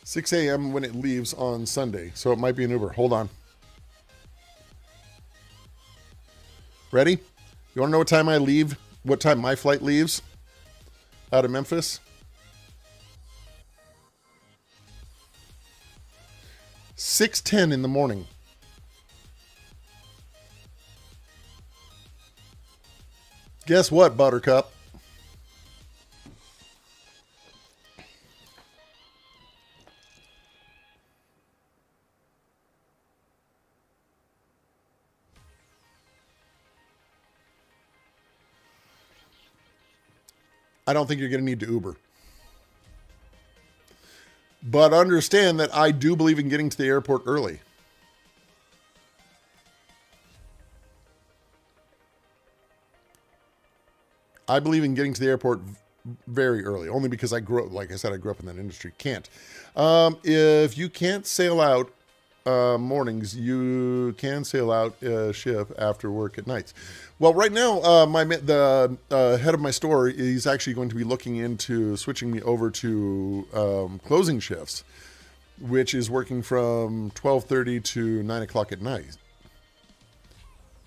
"6 a.m. when it leaves on Sunday, so it might be an Uber." Hold on. Ready? You want to know what time I leave? What time my flight leaves out of Memphis? 6:10 in the morning. Guess what, Buttercup? I don't think you're going to need to Uber. But understand that I do believe in getting to the airport early. I believe in getting to the airport very early, only because I grew up, like I said, I grew up in that industry. Can't. If you can't sail out mornings, you can sail out ship after work at nights. Well, right now, the head of my store is actually going to be looking into switching me over to closing shifts, which is working from 12:30 to 9 o'clock at night.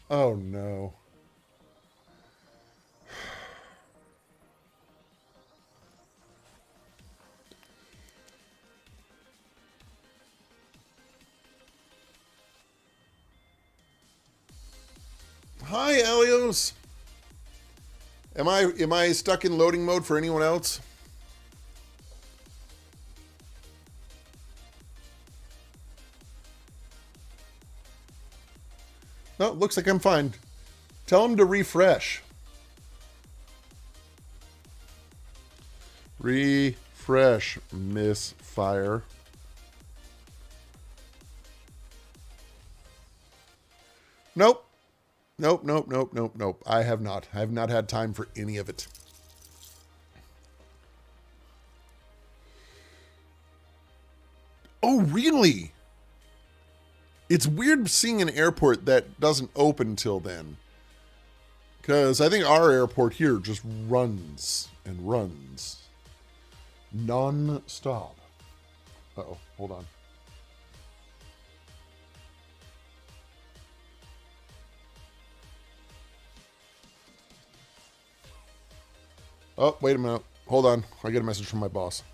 Oh, no. Hi, Elios. Am I stuck in loading mode for anyone else? No, looks like I'm fine. Tell him to refresh. Refresh, Misfire. Nope. Nope. I have not had time for any of it. Oh, really? It's weird seeing an airport that doesn't open till then. Because I think our airport here just runs and runs. Non-stop. Uh-oh, hold on. Oh, wait a minute. Hold on. I get a message from my boss.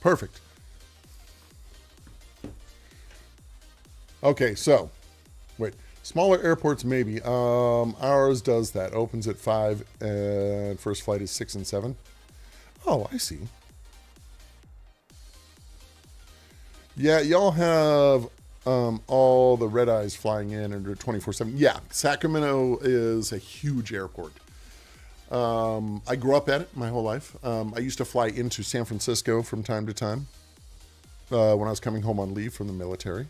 Perfect. Okay, so wait, smaller airports maybe. Ours does that. Opens at 5 and first flight is 6 and 7. Oh, I see. Yeah, y'all have all the red eyes flying in under 24/7. Yeah, Sacramento is a huge airport. I grew up at it my whole life. I used to fly into San Francisco from time to time when I was coming home on leave from the military.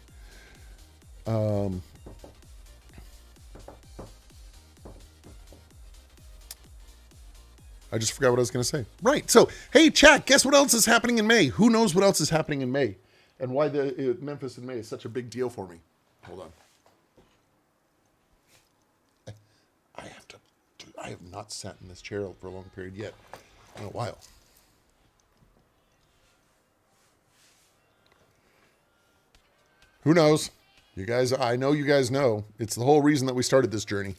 I just forgot what I was going to say. Right. So, hey, chat, guess what else is happening in May? Who knows what else is happening in May? And why the Memphis in May is such a big deal for me. Hold on. I have not sat in this chair for a long period yet. In a while. Who knows? You guys, I know you guys know. It's the whole reason that we started this journey.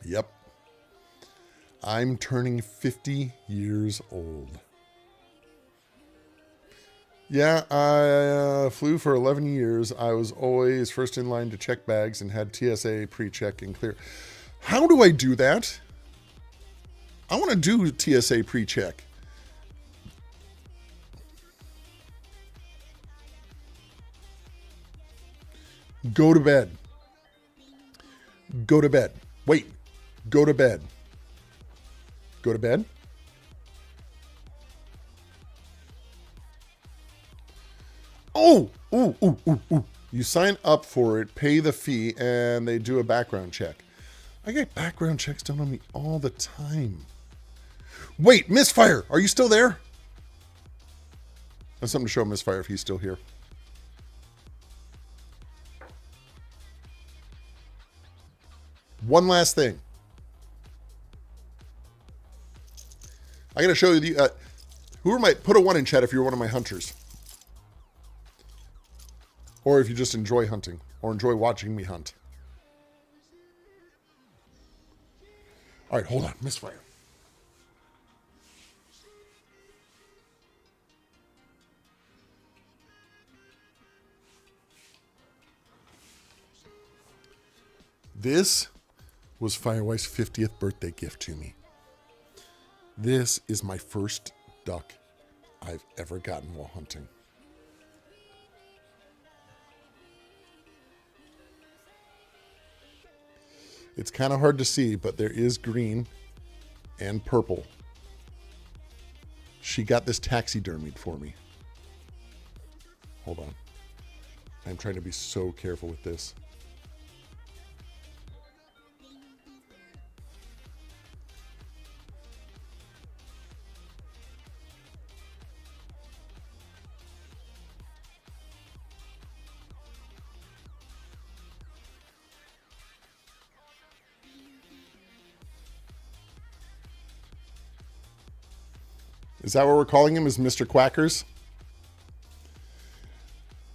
Yep. I'm turning 50 years old. Yeah, I flew for 11 years. I was always first in line to check bags and had TSA pre-check and clear. How do I do that? I want to do TSA pre-check. Go to bed. Go to bed. Wait. Go to bed. Go to bed? Oh, ooh. You sign up for it, pay the fee, and they do a background check. I get background checks done on me all the time. Wait, Misfire, are you still there? That's something to show Misfire if he's still here. One last thing. I got to show you the, who are my, put a 1 in chat if you're one of my hunters. Or if you just enjoy hunting or enjoy watching me hunt. All right, hold on, Misfire. This was Firewife's 50th birthday gift to me. This is my first duck I've ever gotten while hunting. It's kind of hard to see, but there is green and purple. She got this taxidermied for me. Hold on. I'm trying to be so careful with this. Is that what we're calling him? Is Mr. Quackers?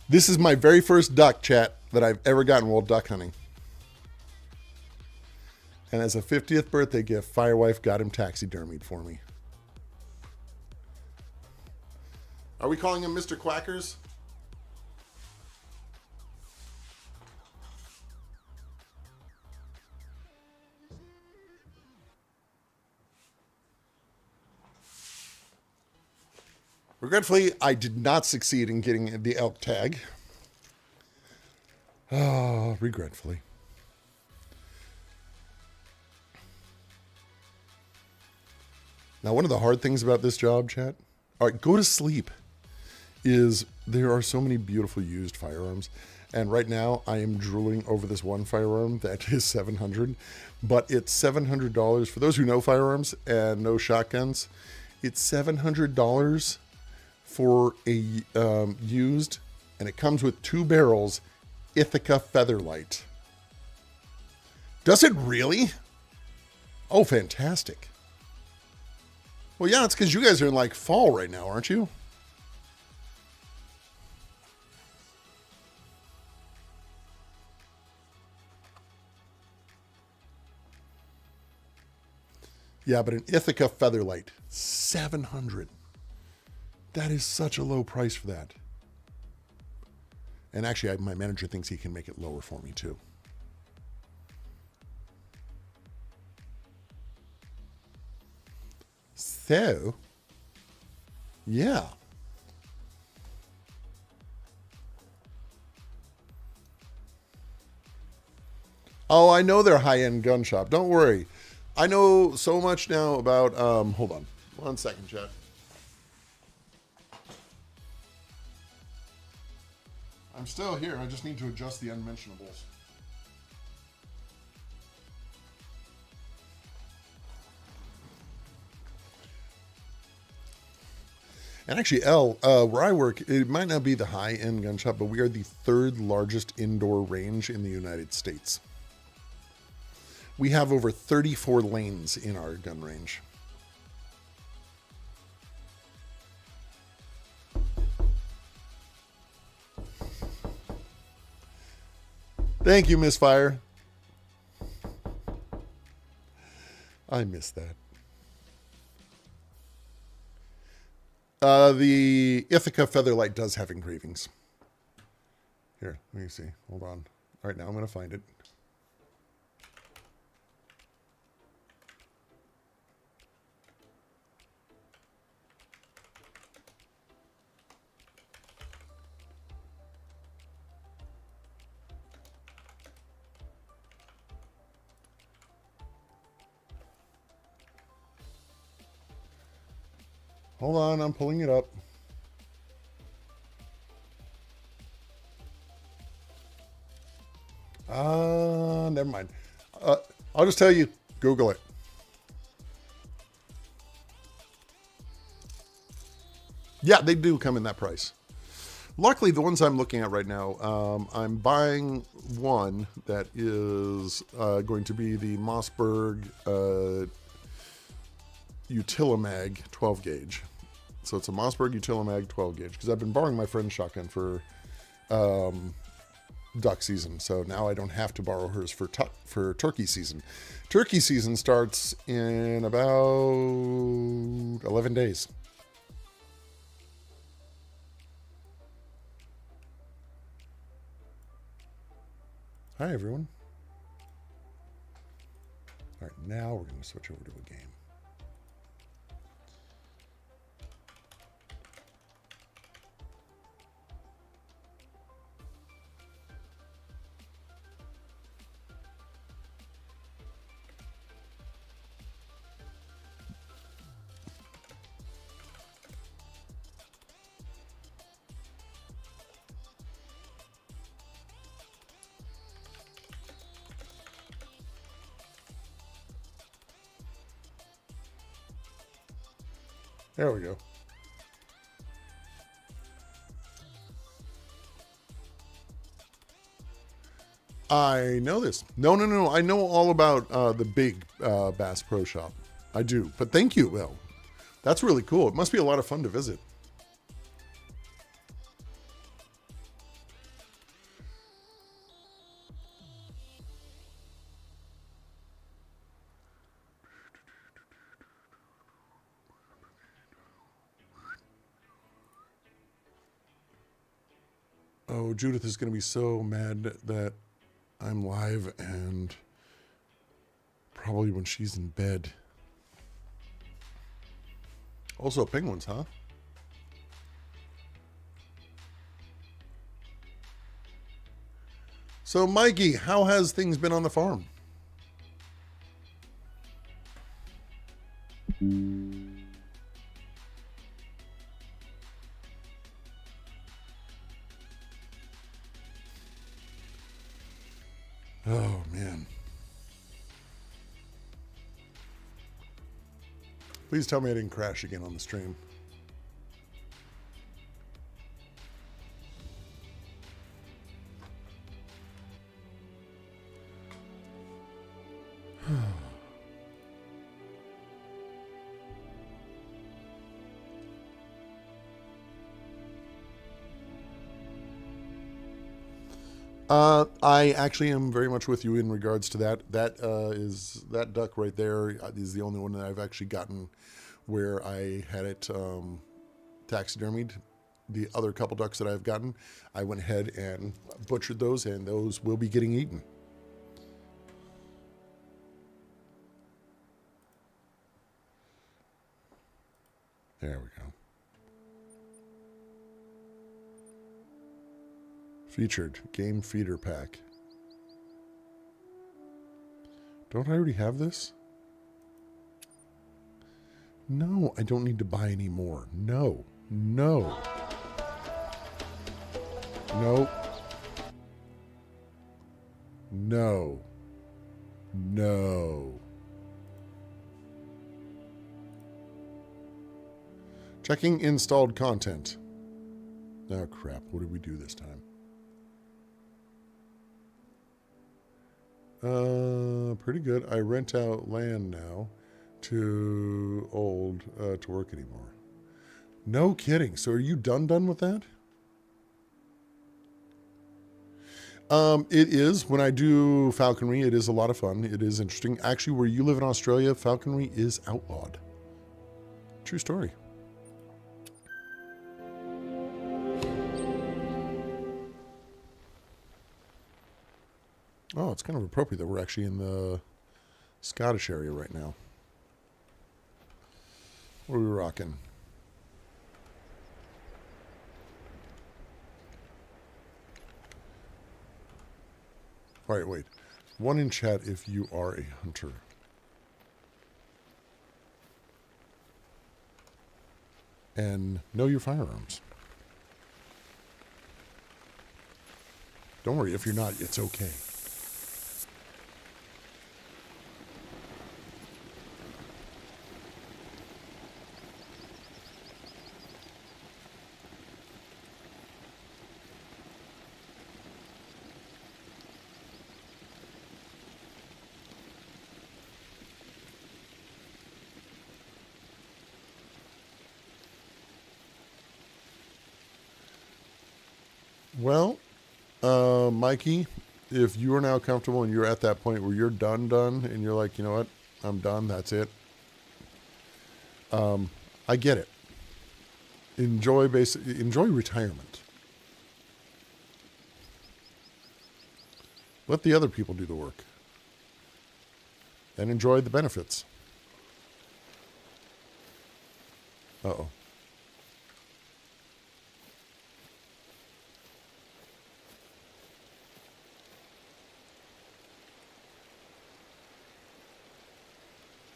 This is my very first duck, chat, that I've ever gotten while duck hunting. And as a 50th birthday gift, Firewife got him taxidermied for me. Are we calling him Mr. Quackers? Regretfully, I did not succeed in getting the elk tag. Oh, regretfully. Now, one of the hard things about this job, chat, all right, go to sleep, is there are so many beautiful used firearms. And right now, I am drooling over this one firearm that is $700, but it's $700. For those who know firearms and know shotguns, it's $700 for a used, and it comes with 2 barrels, Ithaca Featherlight. Does it really? Oh, fantastic. Well, yeah, it's because you guys are in like fall right now, aren't you? Yeah, but an Ithaca Featherlight, $700. That is such a low price for that. And actually, my manager thinks he can make it lower for me too. So, yeah. Oh, I know they're high-end gun shop. Don't worry. I know so much now about, hold on. 1 second, chat. I'm still here. I just need to adjust the unmentionables. And actually, where I work, it might not be the high-end gun shop, but we are the 3rd largest indoor range in the United States. We have over 34 lanes in our gun range. Thank you, Miss Fire. I missed that. The Ithaca Featherlight does have engravings. Here, let me see. Hold on. All right, now I'm going to find it. Hold on, I'm pulling it up. Never mind. I'll just tell you, Google it. Yeah, they do come in that price. Luckily, the ones I'm looking at right now, I'm buying one that is going to be the Mossberg Utilimag 12 gauge. So it's a Mossberg Utilimag 12 gauge because I've been borrowing my friend's shotgun for duck season. So now I don't have to borrow hers for turkey season. Turkey season starts in about 11 days. Hi, everyone. All right, now we're going to switch over to a game. There we go. I know this. No. I know all about the big Bass Pro Shop. I do. But thank you, Will. That's really cool. It must be a lot of fun to visit. Oh, Judith is going to be so mad that I'm live and probably when she's in bed. Also penguins, huh? So Mikey, how has things been on the farm? Oh, man. Please tell me I didn't crash again on the stream. I actually am very much with you in regards to that. That duck right there is the only one that I've actually gotten where I had it taxidermied the other couple ducks that I've gotten. I went ahead and butchered those, and those will be getting eaten. There we go. Featured game feeder pack. Don't I already have this? No, I don't need to buy any more. No. No. Nope. No. No. Checking installed content. Oh crap, what did we do this time? Pretty good. I rent out land now. Too old to work anymore. No kidding. So are you done with that? It is. When I do falconry, it is a lot of fun. It is interesting. Actually, where you live in Australia, falconry is outlawed. True story. Oh, it's kind of appropriate that we're actually in the Scottish area right now. What are we rocking? All right, wait. One in chat if you are a hunter. And know your firearms. Don't worry, if you're not, it's okay. Well, Mikey, if you are now comfortable and you're at that point where you're done, and you're like, you know what, I'm done, that's it. I get it. Enjoy retirement. Let the other people do the work. And enjoy the benefits. Uh-oh.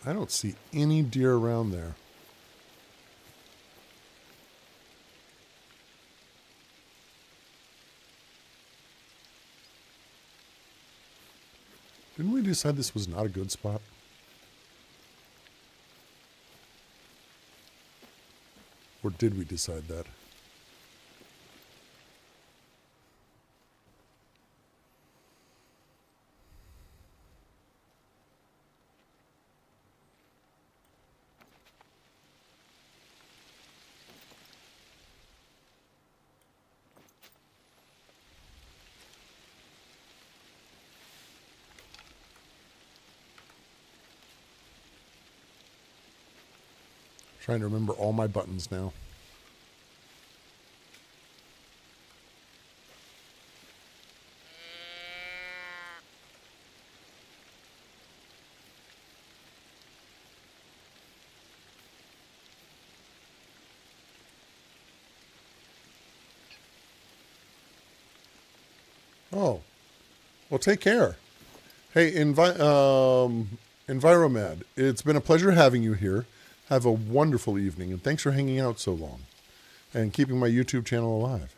I don't see any deer around there. Didn't we decide this was not a good spot? Or did we decide that? Trying to remember all my buttons now. Oh, well, take care. Hey, Enviromed, it's been a pleasure having you here. Have a wonderful evening, and thanks for hanging out so long and keeping my YouTube channel alive.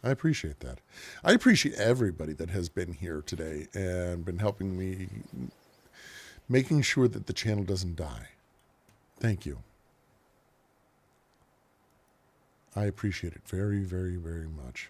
I appreciate that. I appreciate everybody that has been here today and been helping me, making sure that the channel doesn't die. Thank you. I appreciate it very, very, very much.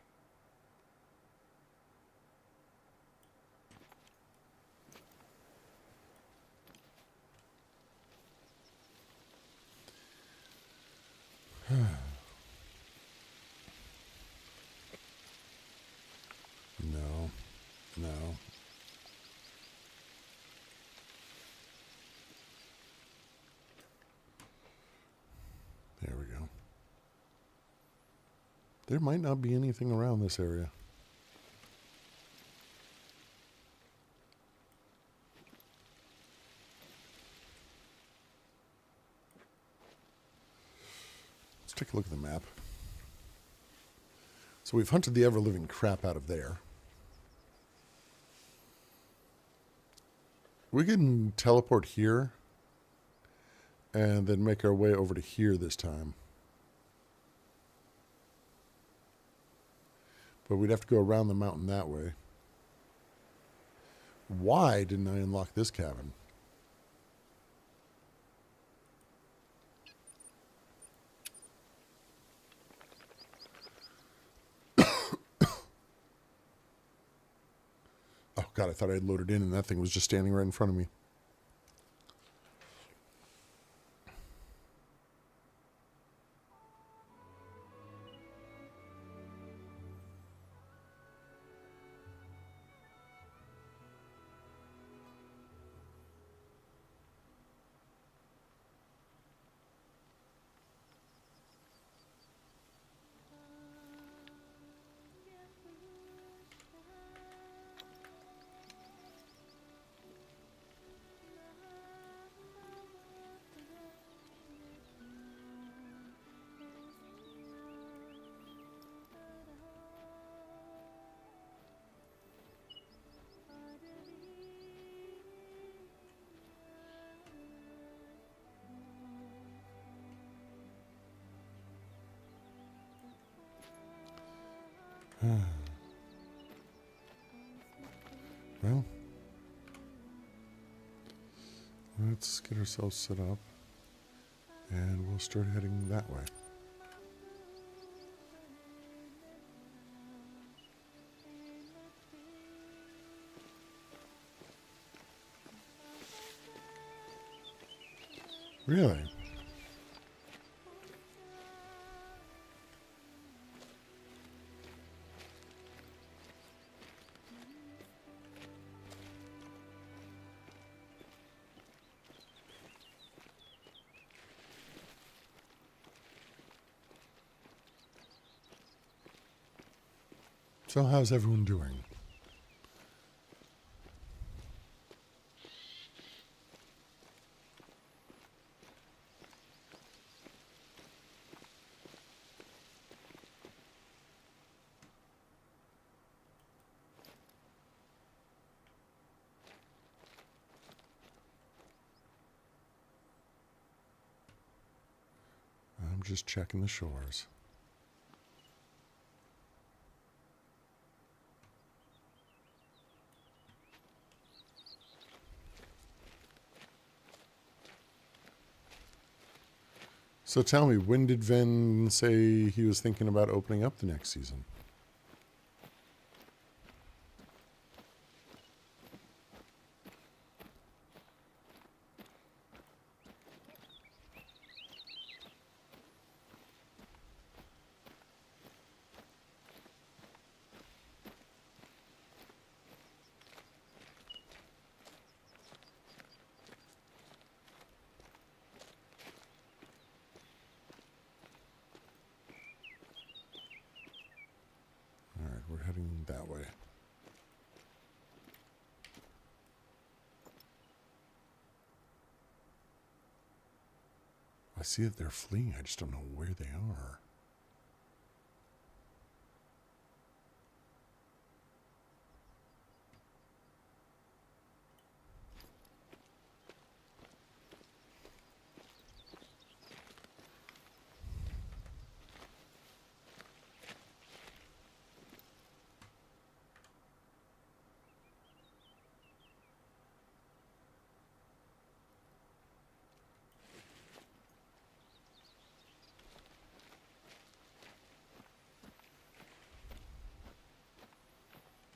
No, no. There we go. There might not be anything around this area. Let's take a look at the map. So we've hunted the ever-living crap out of there. We can teleport here and then make our way over to here this time. But we'd have to go around the mountain that way. Why didn't I unlock this cabin? Oh god, I thought I had loaded in and that thing was just standing right in front of me. Well, let's get ourselves set up and we'll start heading that way. Really? So how's everyone doing? I'm just checking the shores. So tell me, when did Ven say he was thinking about opening up the next season? All right, we're heading that way. I see that they're fleeing. I just don't know where they are.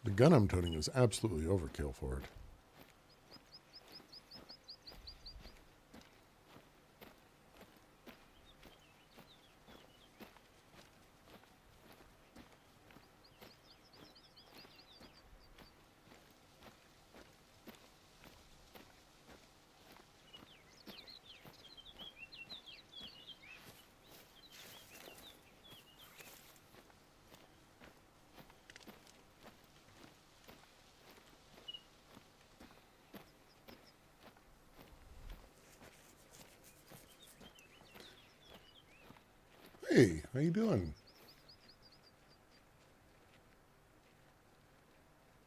The gun I'm toting is absolutely overkill for it. Hey, how you doing?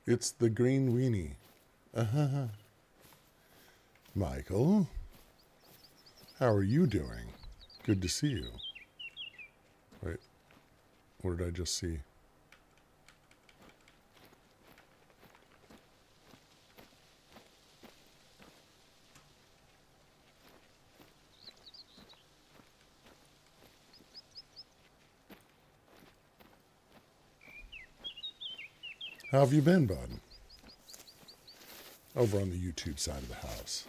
It's the green weenie. Uh-huh. Michael, how are you doing? Good to see you. Wait, what did I just see? How have you been, bud? Over on the YouTube side of the house.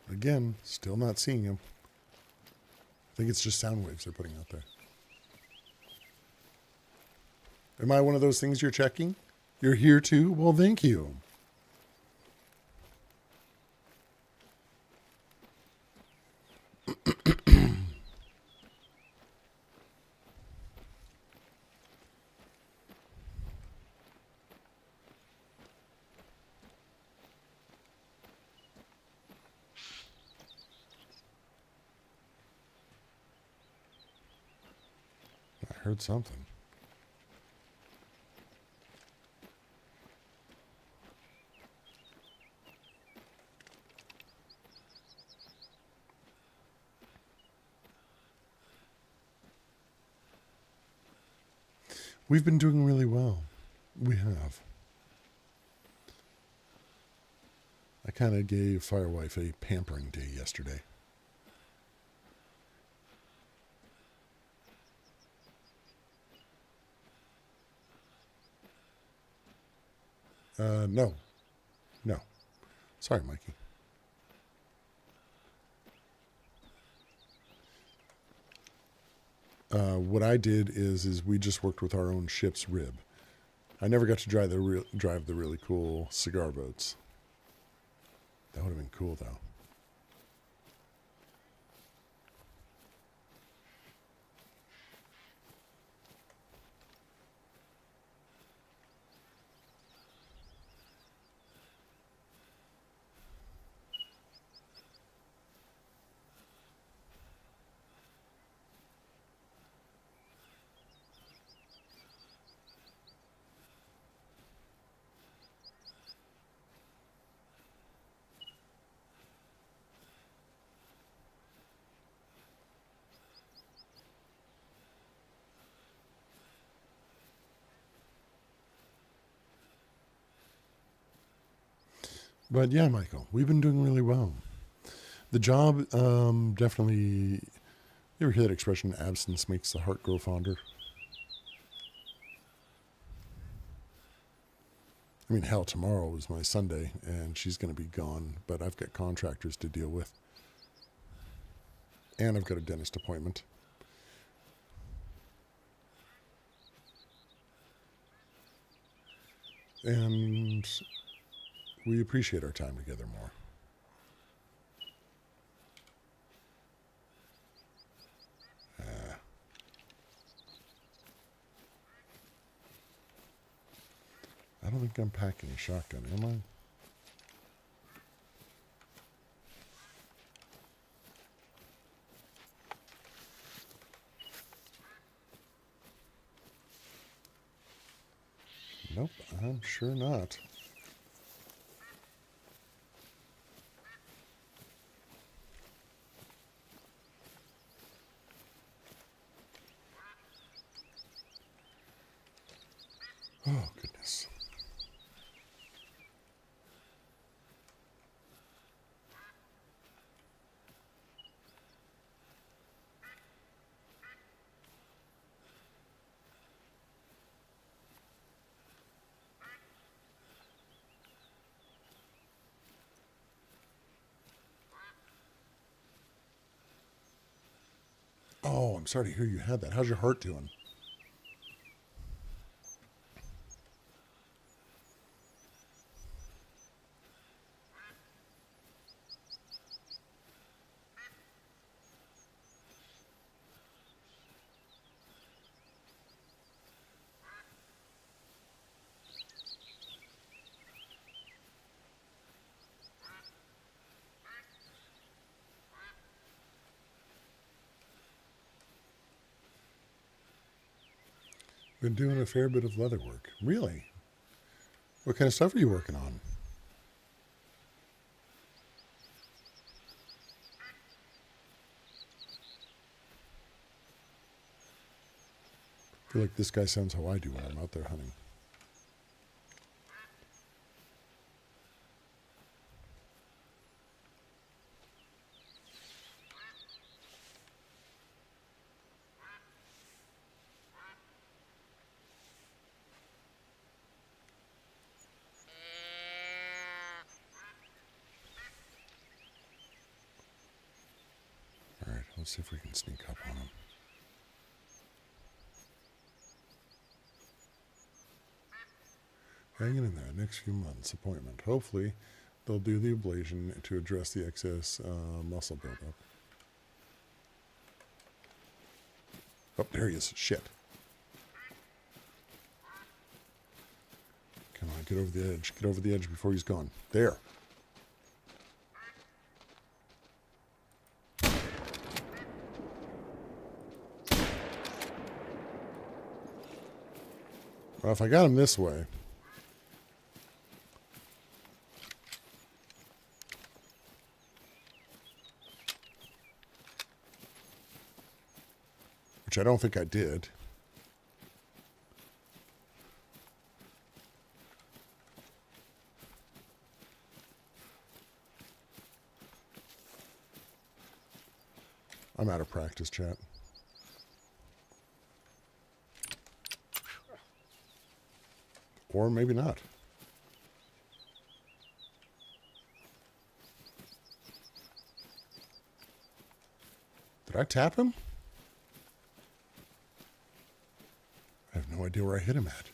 Again, still not seeing him. I think it's just sound waves they're putting out there. Am I one of those things you're checking? You're here too? Well, thank you. I heard something. We've been doing really well. We have. I kind of gave Firewife a pampering day yesterday. No. No. Sorry, Mikey. What I did is we just worked with our own ship's rib. I never got to drive the really cool cigar boats. That would have been cool, though. But yeah, Michael, we've been doing really well. The job, definitely. You ever hear that expression, absence makes the heart grow fonder? I mean, hell, tomorrow is my Sunday, and she's going to be gone, but I've got contractors to deal with. And I've got a dentist appointment. And we appreciate our time together more. I don't think I'm packing a shotgun, am I? Nope, I'm sure not. Oh, goodness. Oh, I'm sorry to hear you had that. How's your heart doing? Been doing a fair bit of leather work. Really? What kind of stuff are you working on? I feel like this guy sounds how I do when I'm out there hunting. Alright, let's see if we can sneak up on him. Hanging in there, next few months, appointment. Hopefully, they'll do the ablation to address the excess muscle buildup. Oh, there he is. Shit. Come on, get over the edge. Get over the edge before he's gone. There. Well, if I got him this way... which I don't think I did. I'm out of practice, chat. Or maybe not. Did I tap him? I have no idea where I hit him at.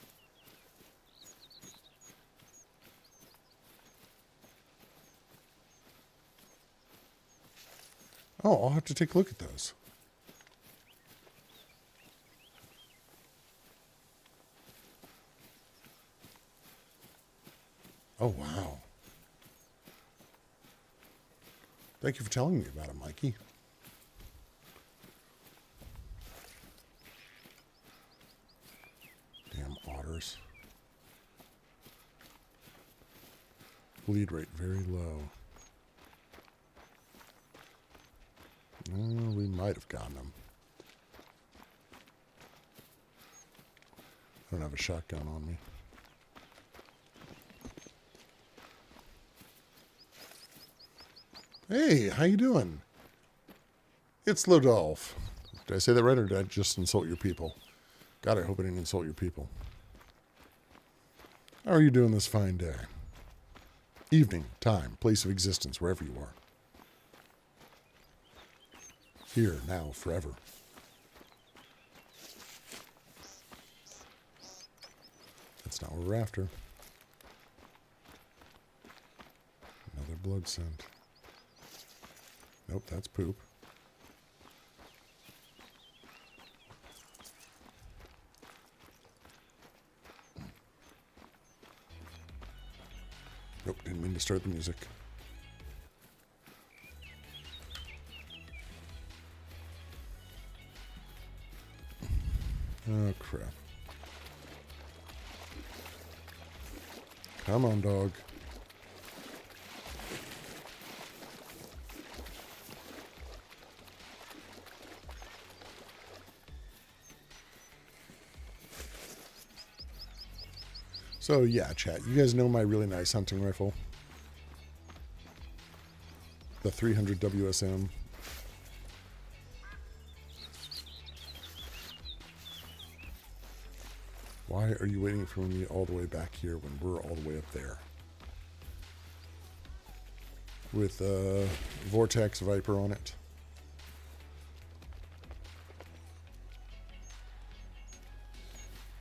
Oh, I'll have to take a look at those. Oh, wow. Thank you for telling me about it, Mikey. Damn otters. Bleed rate very low. We might have gotten them. I don't have a shotgun on me. Hey, how you doing? It's Lodolph. Did I say that right, or did I just insult your people? God, I hope I didn't insult your people. How are you doing this fine day? Evening, time, place of existence, wherever you are. Here, now, forever. That's not what we're after. Another blood scent. Nope, that's poop. Nope, didn't mean to start the music. Oh, crap. Come on, dog. So, yeah, chat. You guys know my really nice hunting rifle? The 300 WSM. Why are you waiting for me all the way back here when we're all the way up there? With a Vortex Viper on it.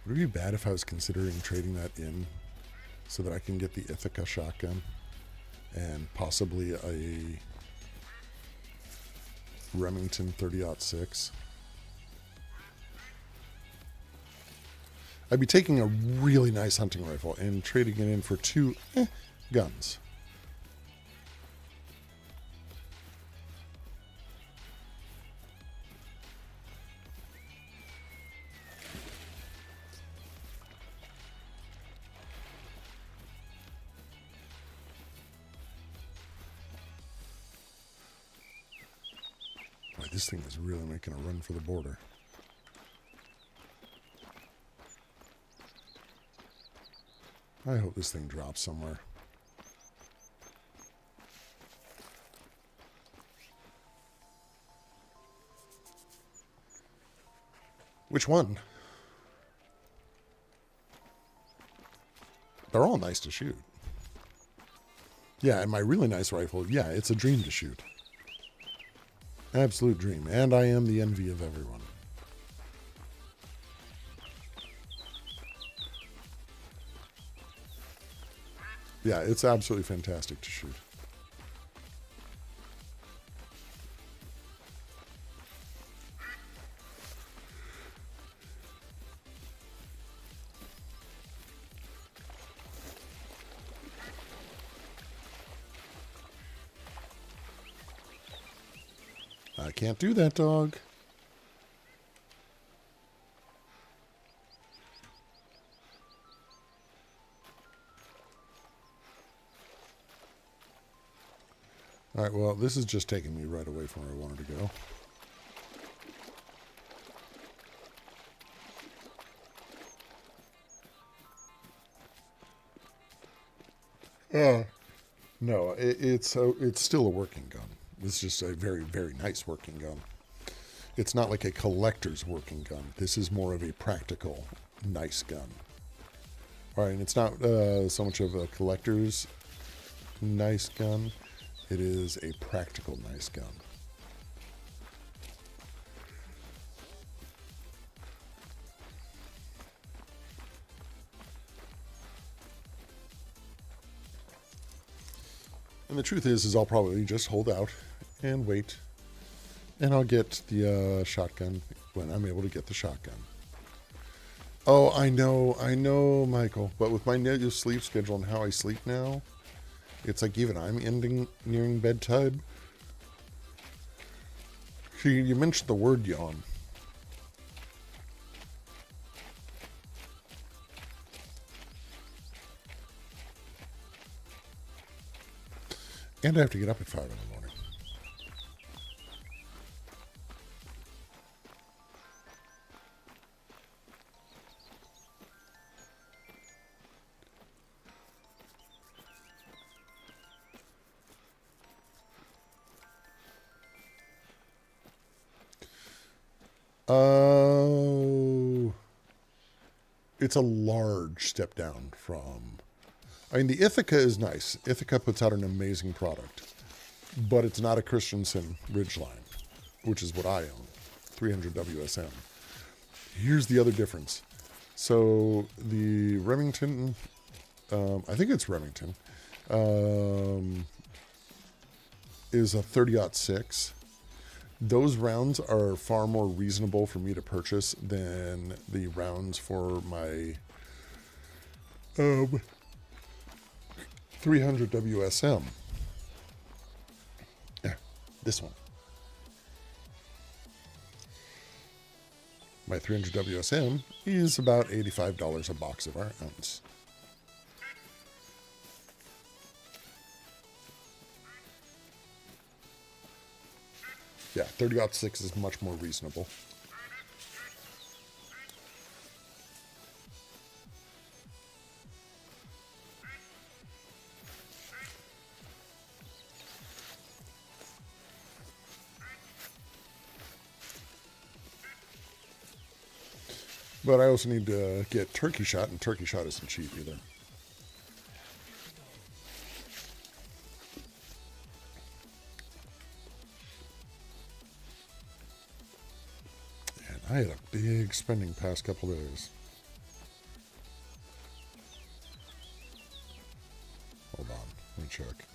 Would it be bad if I was considering trading that in so that I can get the Ithaca shotgun and possibly a Remington 30-06? I'd be taking a really nice hunting rifle and trading it in for two guns. this thing is really making a run for the border. I hope this thing drops somewhere. Which one? They're all nice to shoot. Yeah, and my really nice rifle, yeah, it's a dream to shoot. Absolute dream. And I am the envy of everyone. Yeah, it's absolutely fantastic to shoot. I can't do that, dog. All right, well, this is just taking me right away from where I wanted to go. No, it's still a working gun. It's just a very, very nice working gun. It's not like a collector's working gun. This is more of a practical, nice gun. All right, and it's not so much of a collector's nice gun. It is a practical, nice gun. And the truth is I'll probably just hold out and wait. And I'll get the shotgun when I'm able to get the shotgun. Oh, I know, Michael. But with my new sleep schedule and how I sleep now, it's like even I'm nearing bedtime. See, you mentioned the word yawn. And I have to get up at 5 in the morning. Oh, it's a large step down from... I mean, the Ithaca is nice. Ithaca puts out an amazing product. But it's not a Christensen Ridgeline, which is what I own. 300 WSM. Here's the other difference. So the Remington, I think it's Remington, is a 30-06. Those rounds are far more reasonable for me to purchase than the rounds for my 300 WSM. Yeah, this one. My 300 WSM is about $85 a box of our ounce. Yeah, 30-06 is much more reasonable. But I also need to get turkey shot, and turkey shot isn't cheap either. And I had a big spending past couple days. Hold on, let me check.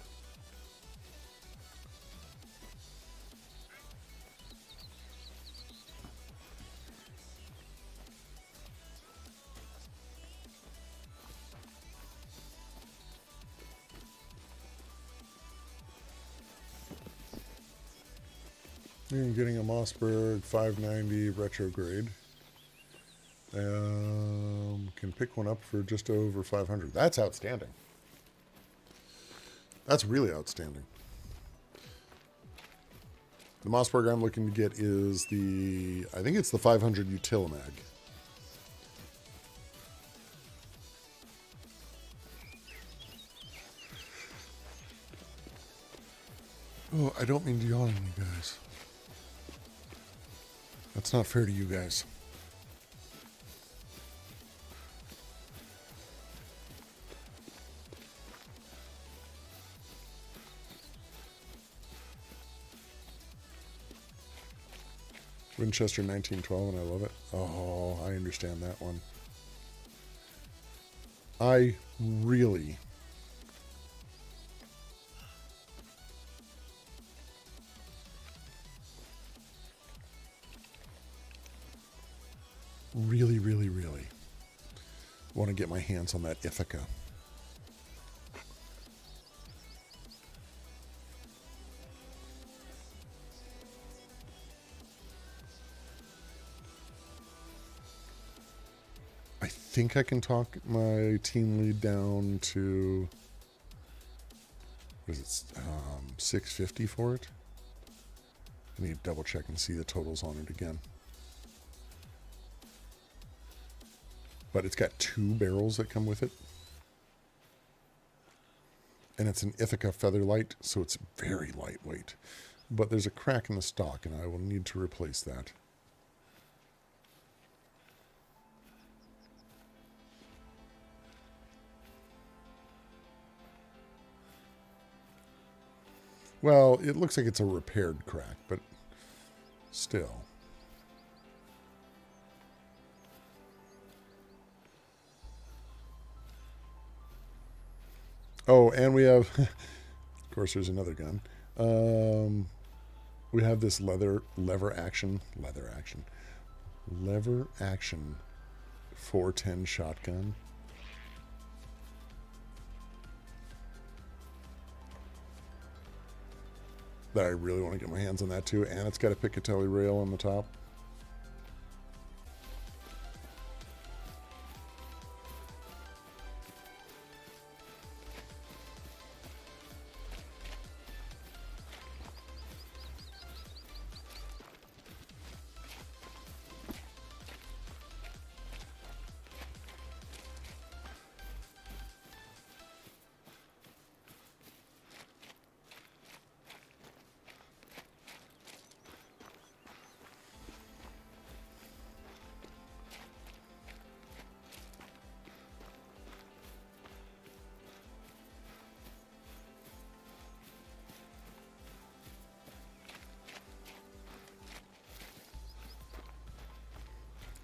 I'm getting a Mossberg 590 retrograde. Can pick one up for just over 500. That's outstanding. That's really outstanding. The Mossberg I'm looking to get is I think it's the 500 Utilimag. Oh, I don't mean to yawn on you guys. That's not fair to you guys. Winchester 1912, and I love it. Oh, I understand that one. I really really want to get my hands on that Ithaca. I think I can talk my team lead down to, what is it, 650 for it? I need to double check and see the totals on it again. But it's got 2 barrels that come with it. And it's an Ithaca Featherlight, so it's very lightweight. But there's a crack in the stock, and I will need to replace that. Well, it looks like it's a repaired crack, but still. Oh, and we have, of course, there's another gun. We have this lever action 410 shotgun. That I really want to get my hands on that too, and it's got a Piccatelli rail on the top.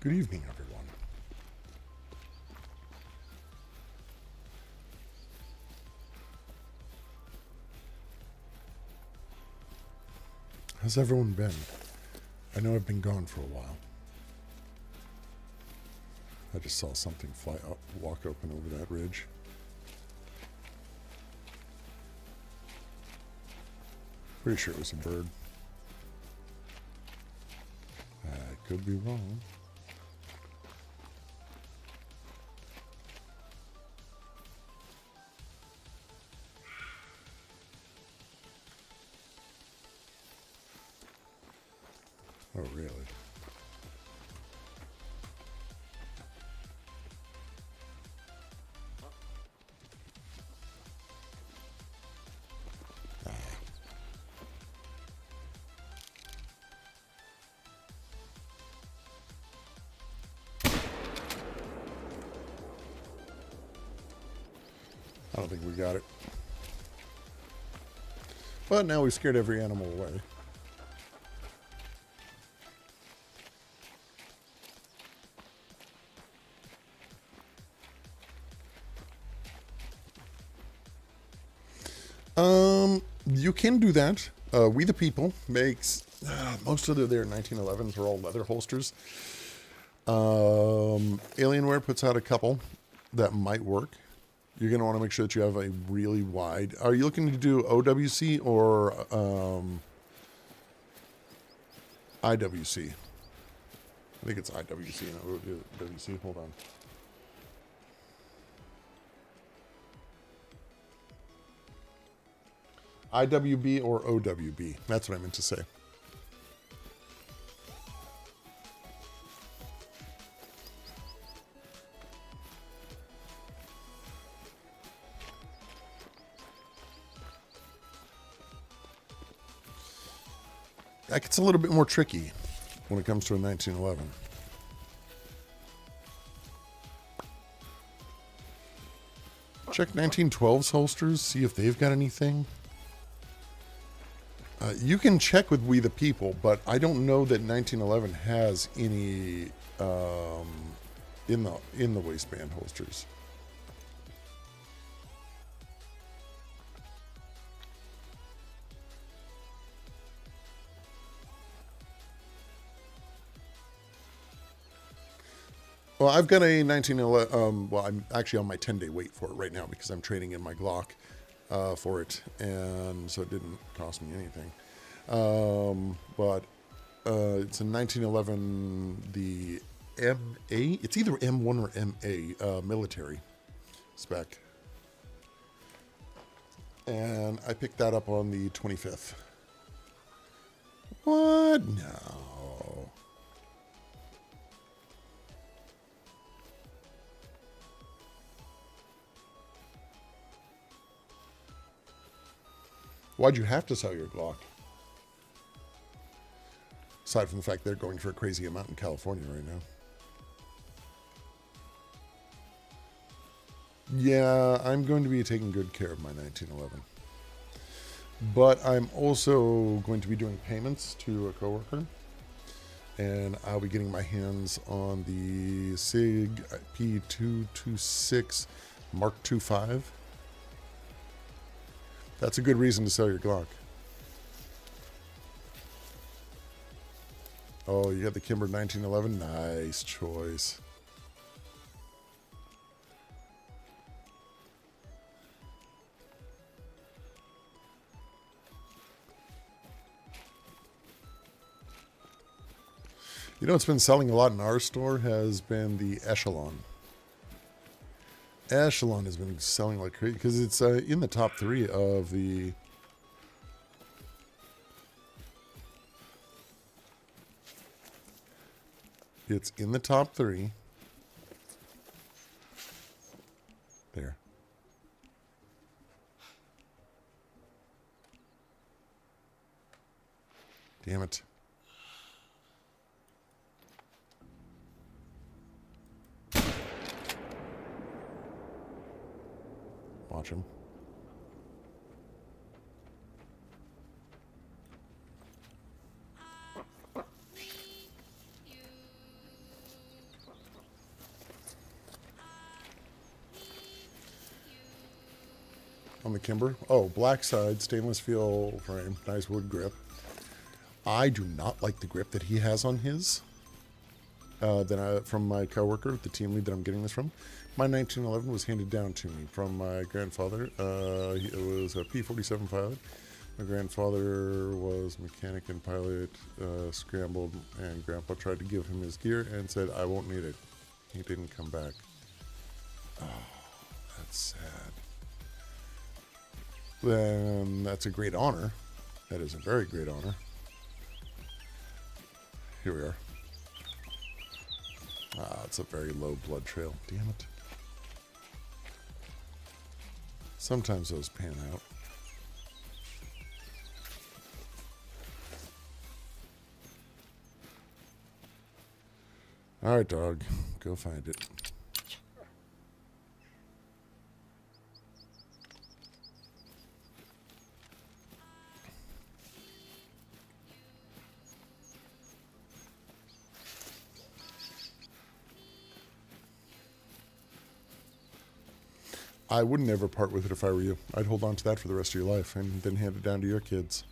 Good evening, everyone. How's everyone been? I know I've been gone for a while. I just saw something fly up, walk open over that ridge. Pretty sure it was a bird. I could be wrong. Oh, really? I don't think we got it. But now we've scared every animal away. You can do that. We the People makes most of their 1911s are all leather holsters. Alienware puts out a couple that might work. You're going to want to make sure that you have a really wide. Are you looking to do OWC or IWC? I think it's IWC and OWC. Hold on. IWB or OWB. That's what I meant to say. That gets a little bit more tricky when it comes to a 1911. Check 1912's holsters, see if they've got anything. You can check with We the People, but I don't know that 1911 has any in the waistband holsters. Well, I've got a 1911. Well, I'm actually on my 10-day wait for it right now because I'm trading in my Glock for it, and so it didn't cost me anything. But it's a 1911, the MA. It's either M1 or MA military spec, and I picked that up on the 25th. What? No. Why'd you have to sell your Glock? Aside from the fact they're going for a crazy amount in California right now. Yeah, I'm going to be taking good care of my 1911. But I'm also going to be doing payments to a coworker. And I'll be getting my hands on the SIG P226 Mark II. That's a good reason to sell your Glock. Oh, you got the Kimber 1911? Nice choice. You know what's been selling a lot in our store has been the Echelon. Echelon has been selling like crazy because it's in the top 3 of the... It's in the top 3. There. Damn it. Watch him. On the Kimber. Oh, black side, stainless steel frame, nice wood grip. I do not like the grip that he has on his. From my coworker, the team lead that I'm getting this from. My 1911 was handed down to me from my grandfather. It was a P-47 pilot. My grandfather was mechanic and pilot, scrambled, and Grandpa tried to give him his gear and said, I won't need it. He didn't come back. Oh, that's sad. Then that's a great honor. That is a very great honor. Here we are. Ah, it's a very low blood trail. Damn it. Sometimes those pan out. All right, dog. Go find it. I wouldn't ever part with it if I were you. I'd hold on to that for the rest of your life and then hand it down to your kids.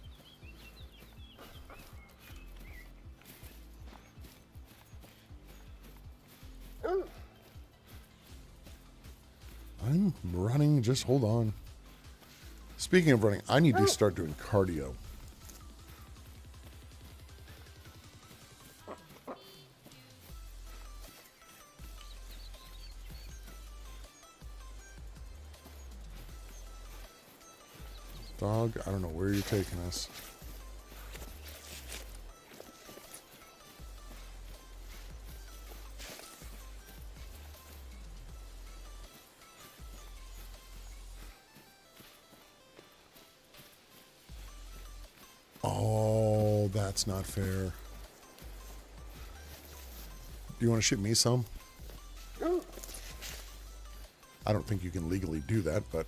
I'm running. Just hold on. Speaking of running, I need to start doing cardio. Dog, I don't know where you're taking us. Oh, that's not fair. Do you want to ship me some? I don't think you can legally do that, but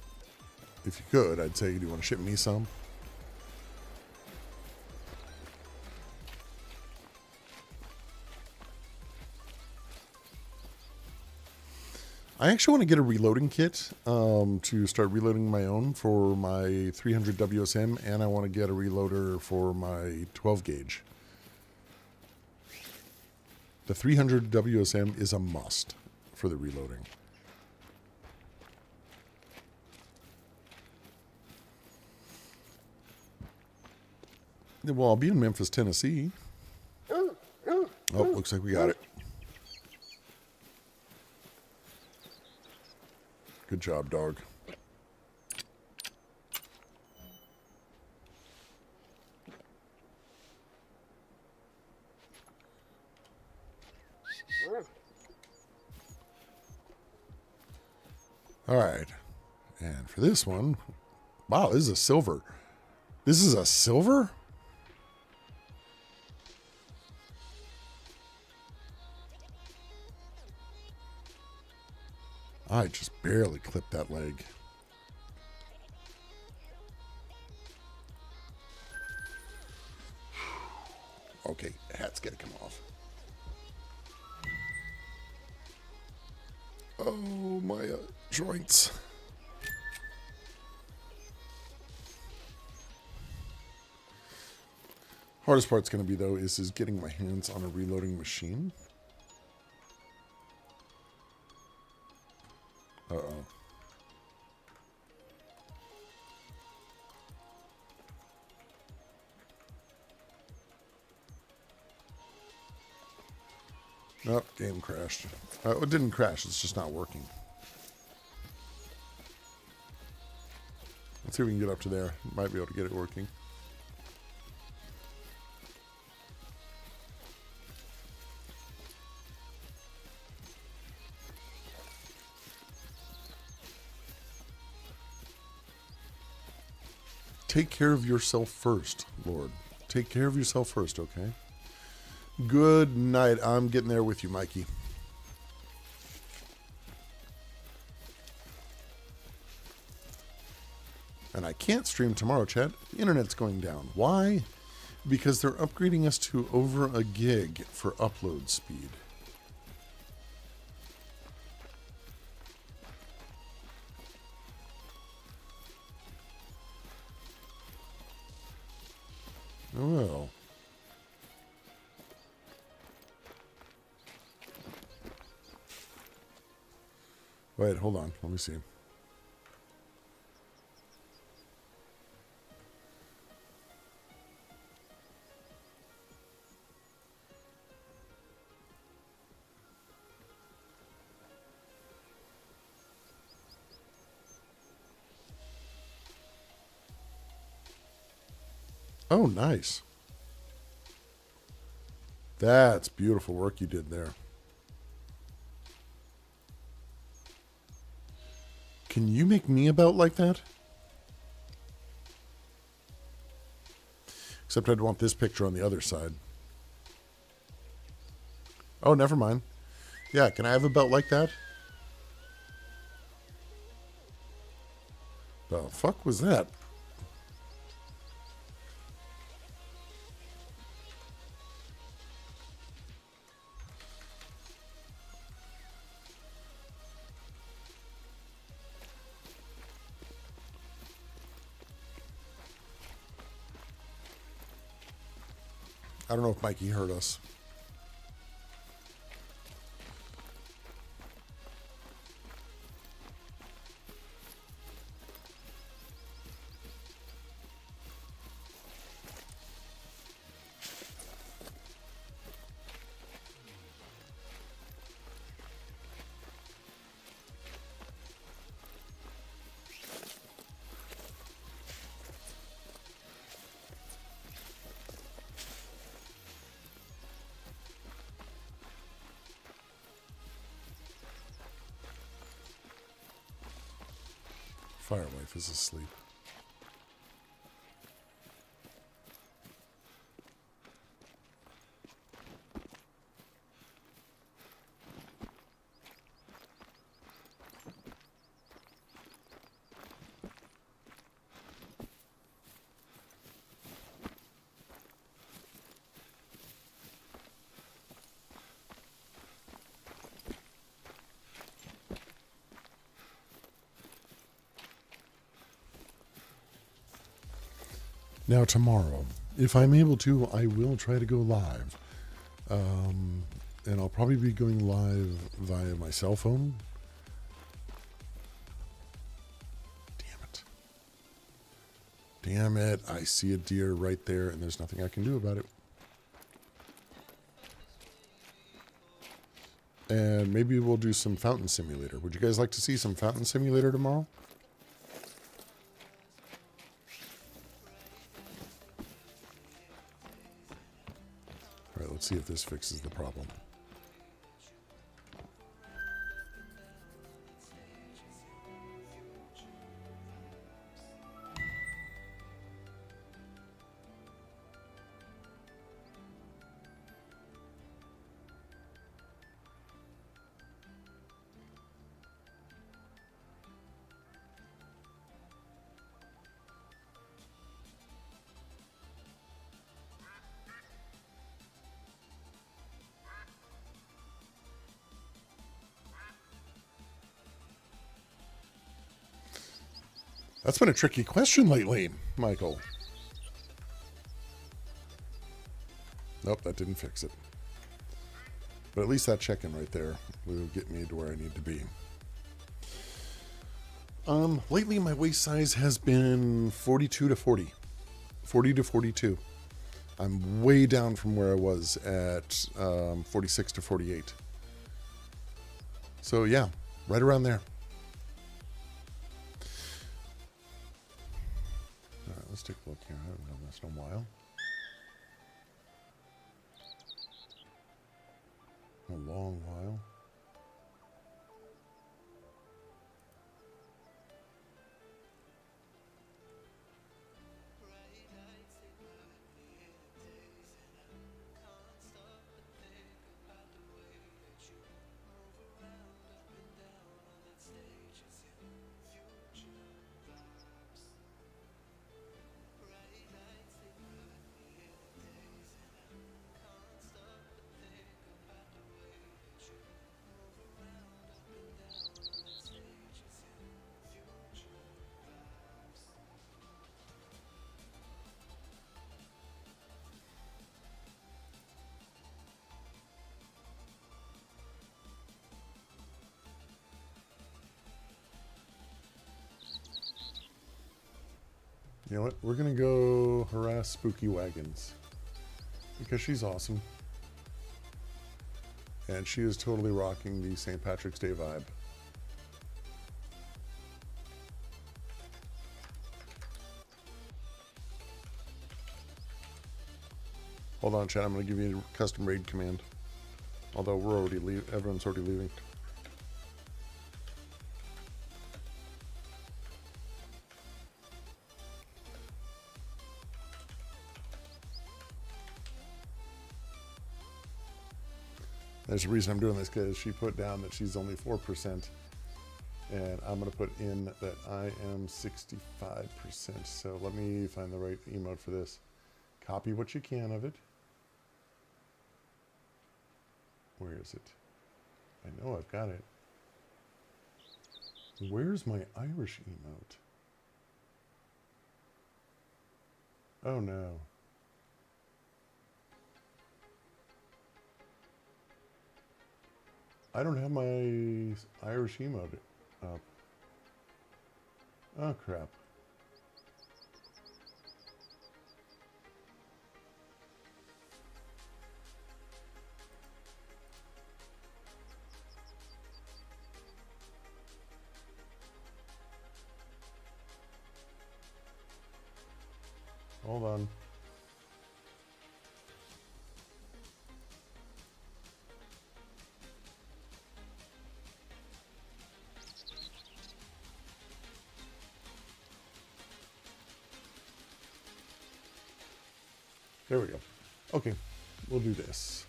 if you could, I'd say, do you want to ship me some? I actually want to get a reloading kit to start reloading my own for my 300 WSM, and I want to get a reloader for my 12 gauge. The 300 WSM is a must for the reloading. Well, I'll be in Memphis, Tennessee. Oh, looks like we got it. Good job, dog. All right. And for this one, wow, this is a silver. This is a silver? I just barely clipped that leg. Okay, hat's gonna come off. Oh, my joints. Hardest part's gonna be, though, is getting my hands on a reloading machine. Uh-oh. Nope, game crashed. It didn't crash, it's just not working. Let's see if we can get up to there. Might be able to get it working. Take care of yourself first, Lord. Take care of yourself first, okay? Good night. I'm getting there with you, Mikey. And I can't stream tomorrow, chat. The internet's going down. Why? Because they're upgrading us to over a gig for upload speed. Oh, well. Wait, hold on. Let me see. Oh, nice. That's beautiful work you did there. Can you make me about like that? Except I'd want this picture on the other side. Oh, never mind. Yeah, can I have a belt like that? The fuck was that? I don't know if Mikey heard us. Firewife is asleep. Now tomorrow, if I'm able to, I will try to go live. And I'll probably be going live via my cell phone. Damn it. Damn it. I see a deer right there, and there's nothing I can do about it. And maybe we'll do some Fountain Simulator. Would you guys like to see some Fountain Simulator tomorrow? All right, let's see if this fixes the problem. That's been a tricky question lately, Michael. Nope, that didn't fix it. But at least that check-in right there will get me to where I need to be. Lately my waist size has been 42 to 40. 40 to 42. I'm way down from where I was at 46 to 48. So yeah, right around there. Let's take a look here. I haven't done this in a while. A long while. You know what? We're going to go harass Spooky Wagons. Because she's awesome. And she is totally rocking the St. Patrick's Day vibe. Hold on, chat. I'm going to give you a custom raid command. Although we're already everyone's already leaving. There's a reason I'm doing this, because she put down that she's only 4%. And I'm going to put in that I am 65%. So let me find the right emote for this. Copy what you can of it. Where is it? I know I've got it. Where's my Irish emote? Oh no. I don't have my Irish emote up. Oh crap. Hold on. There we go. Okay, we'll do this.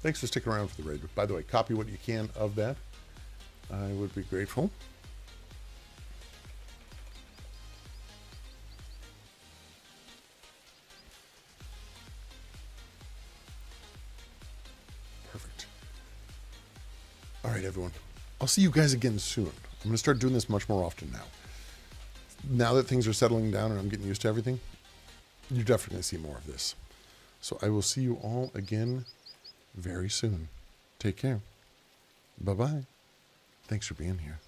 Thanks for sticking around for the raid. By the way, copy what you can of that. I would be grateful. Perfect. All right, everyone. I'll see you guys again soon. I'm going to start doing this much more often now. now that things are settling down and I'm getting used to everything, you're definitely going to see more of this. So I will see you all again very soon. Take care. Bye-bye. Thanks for being here.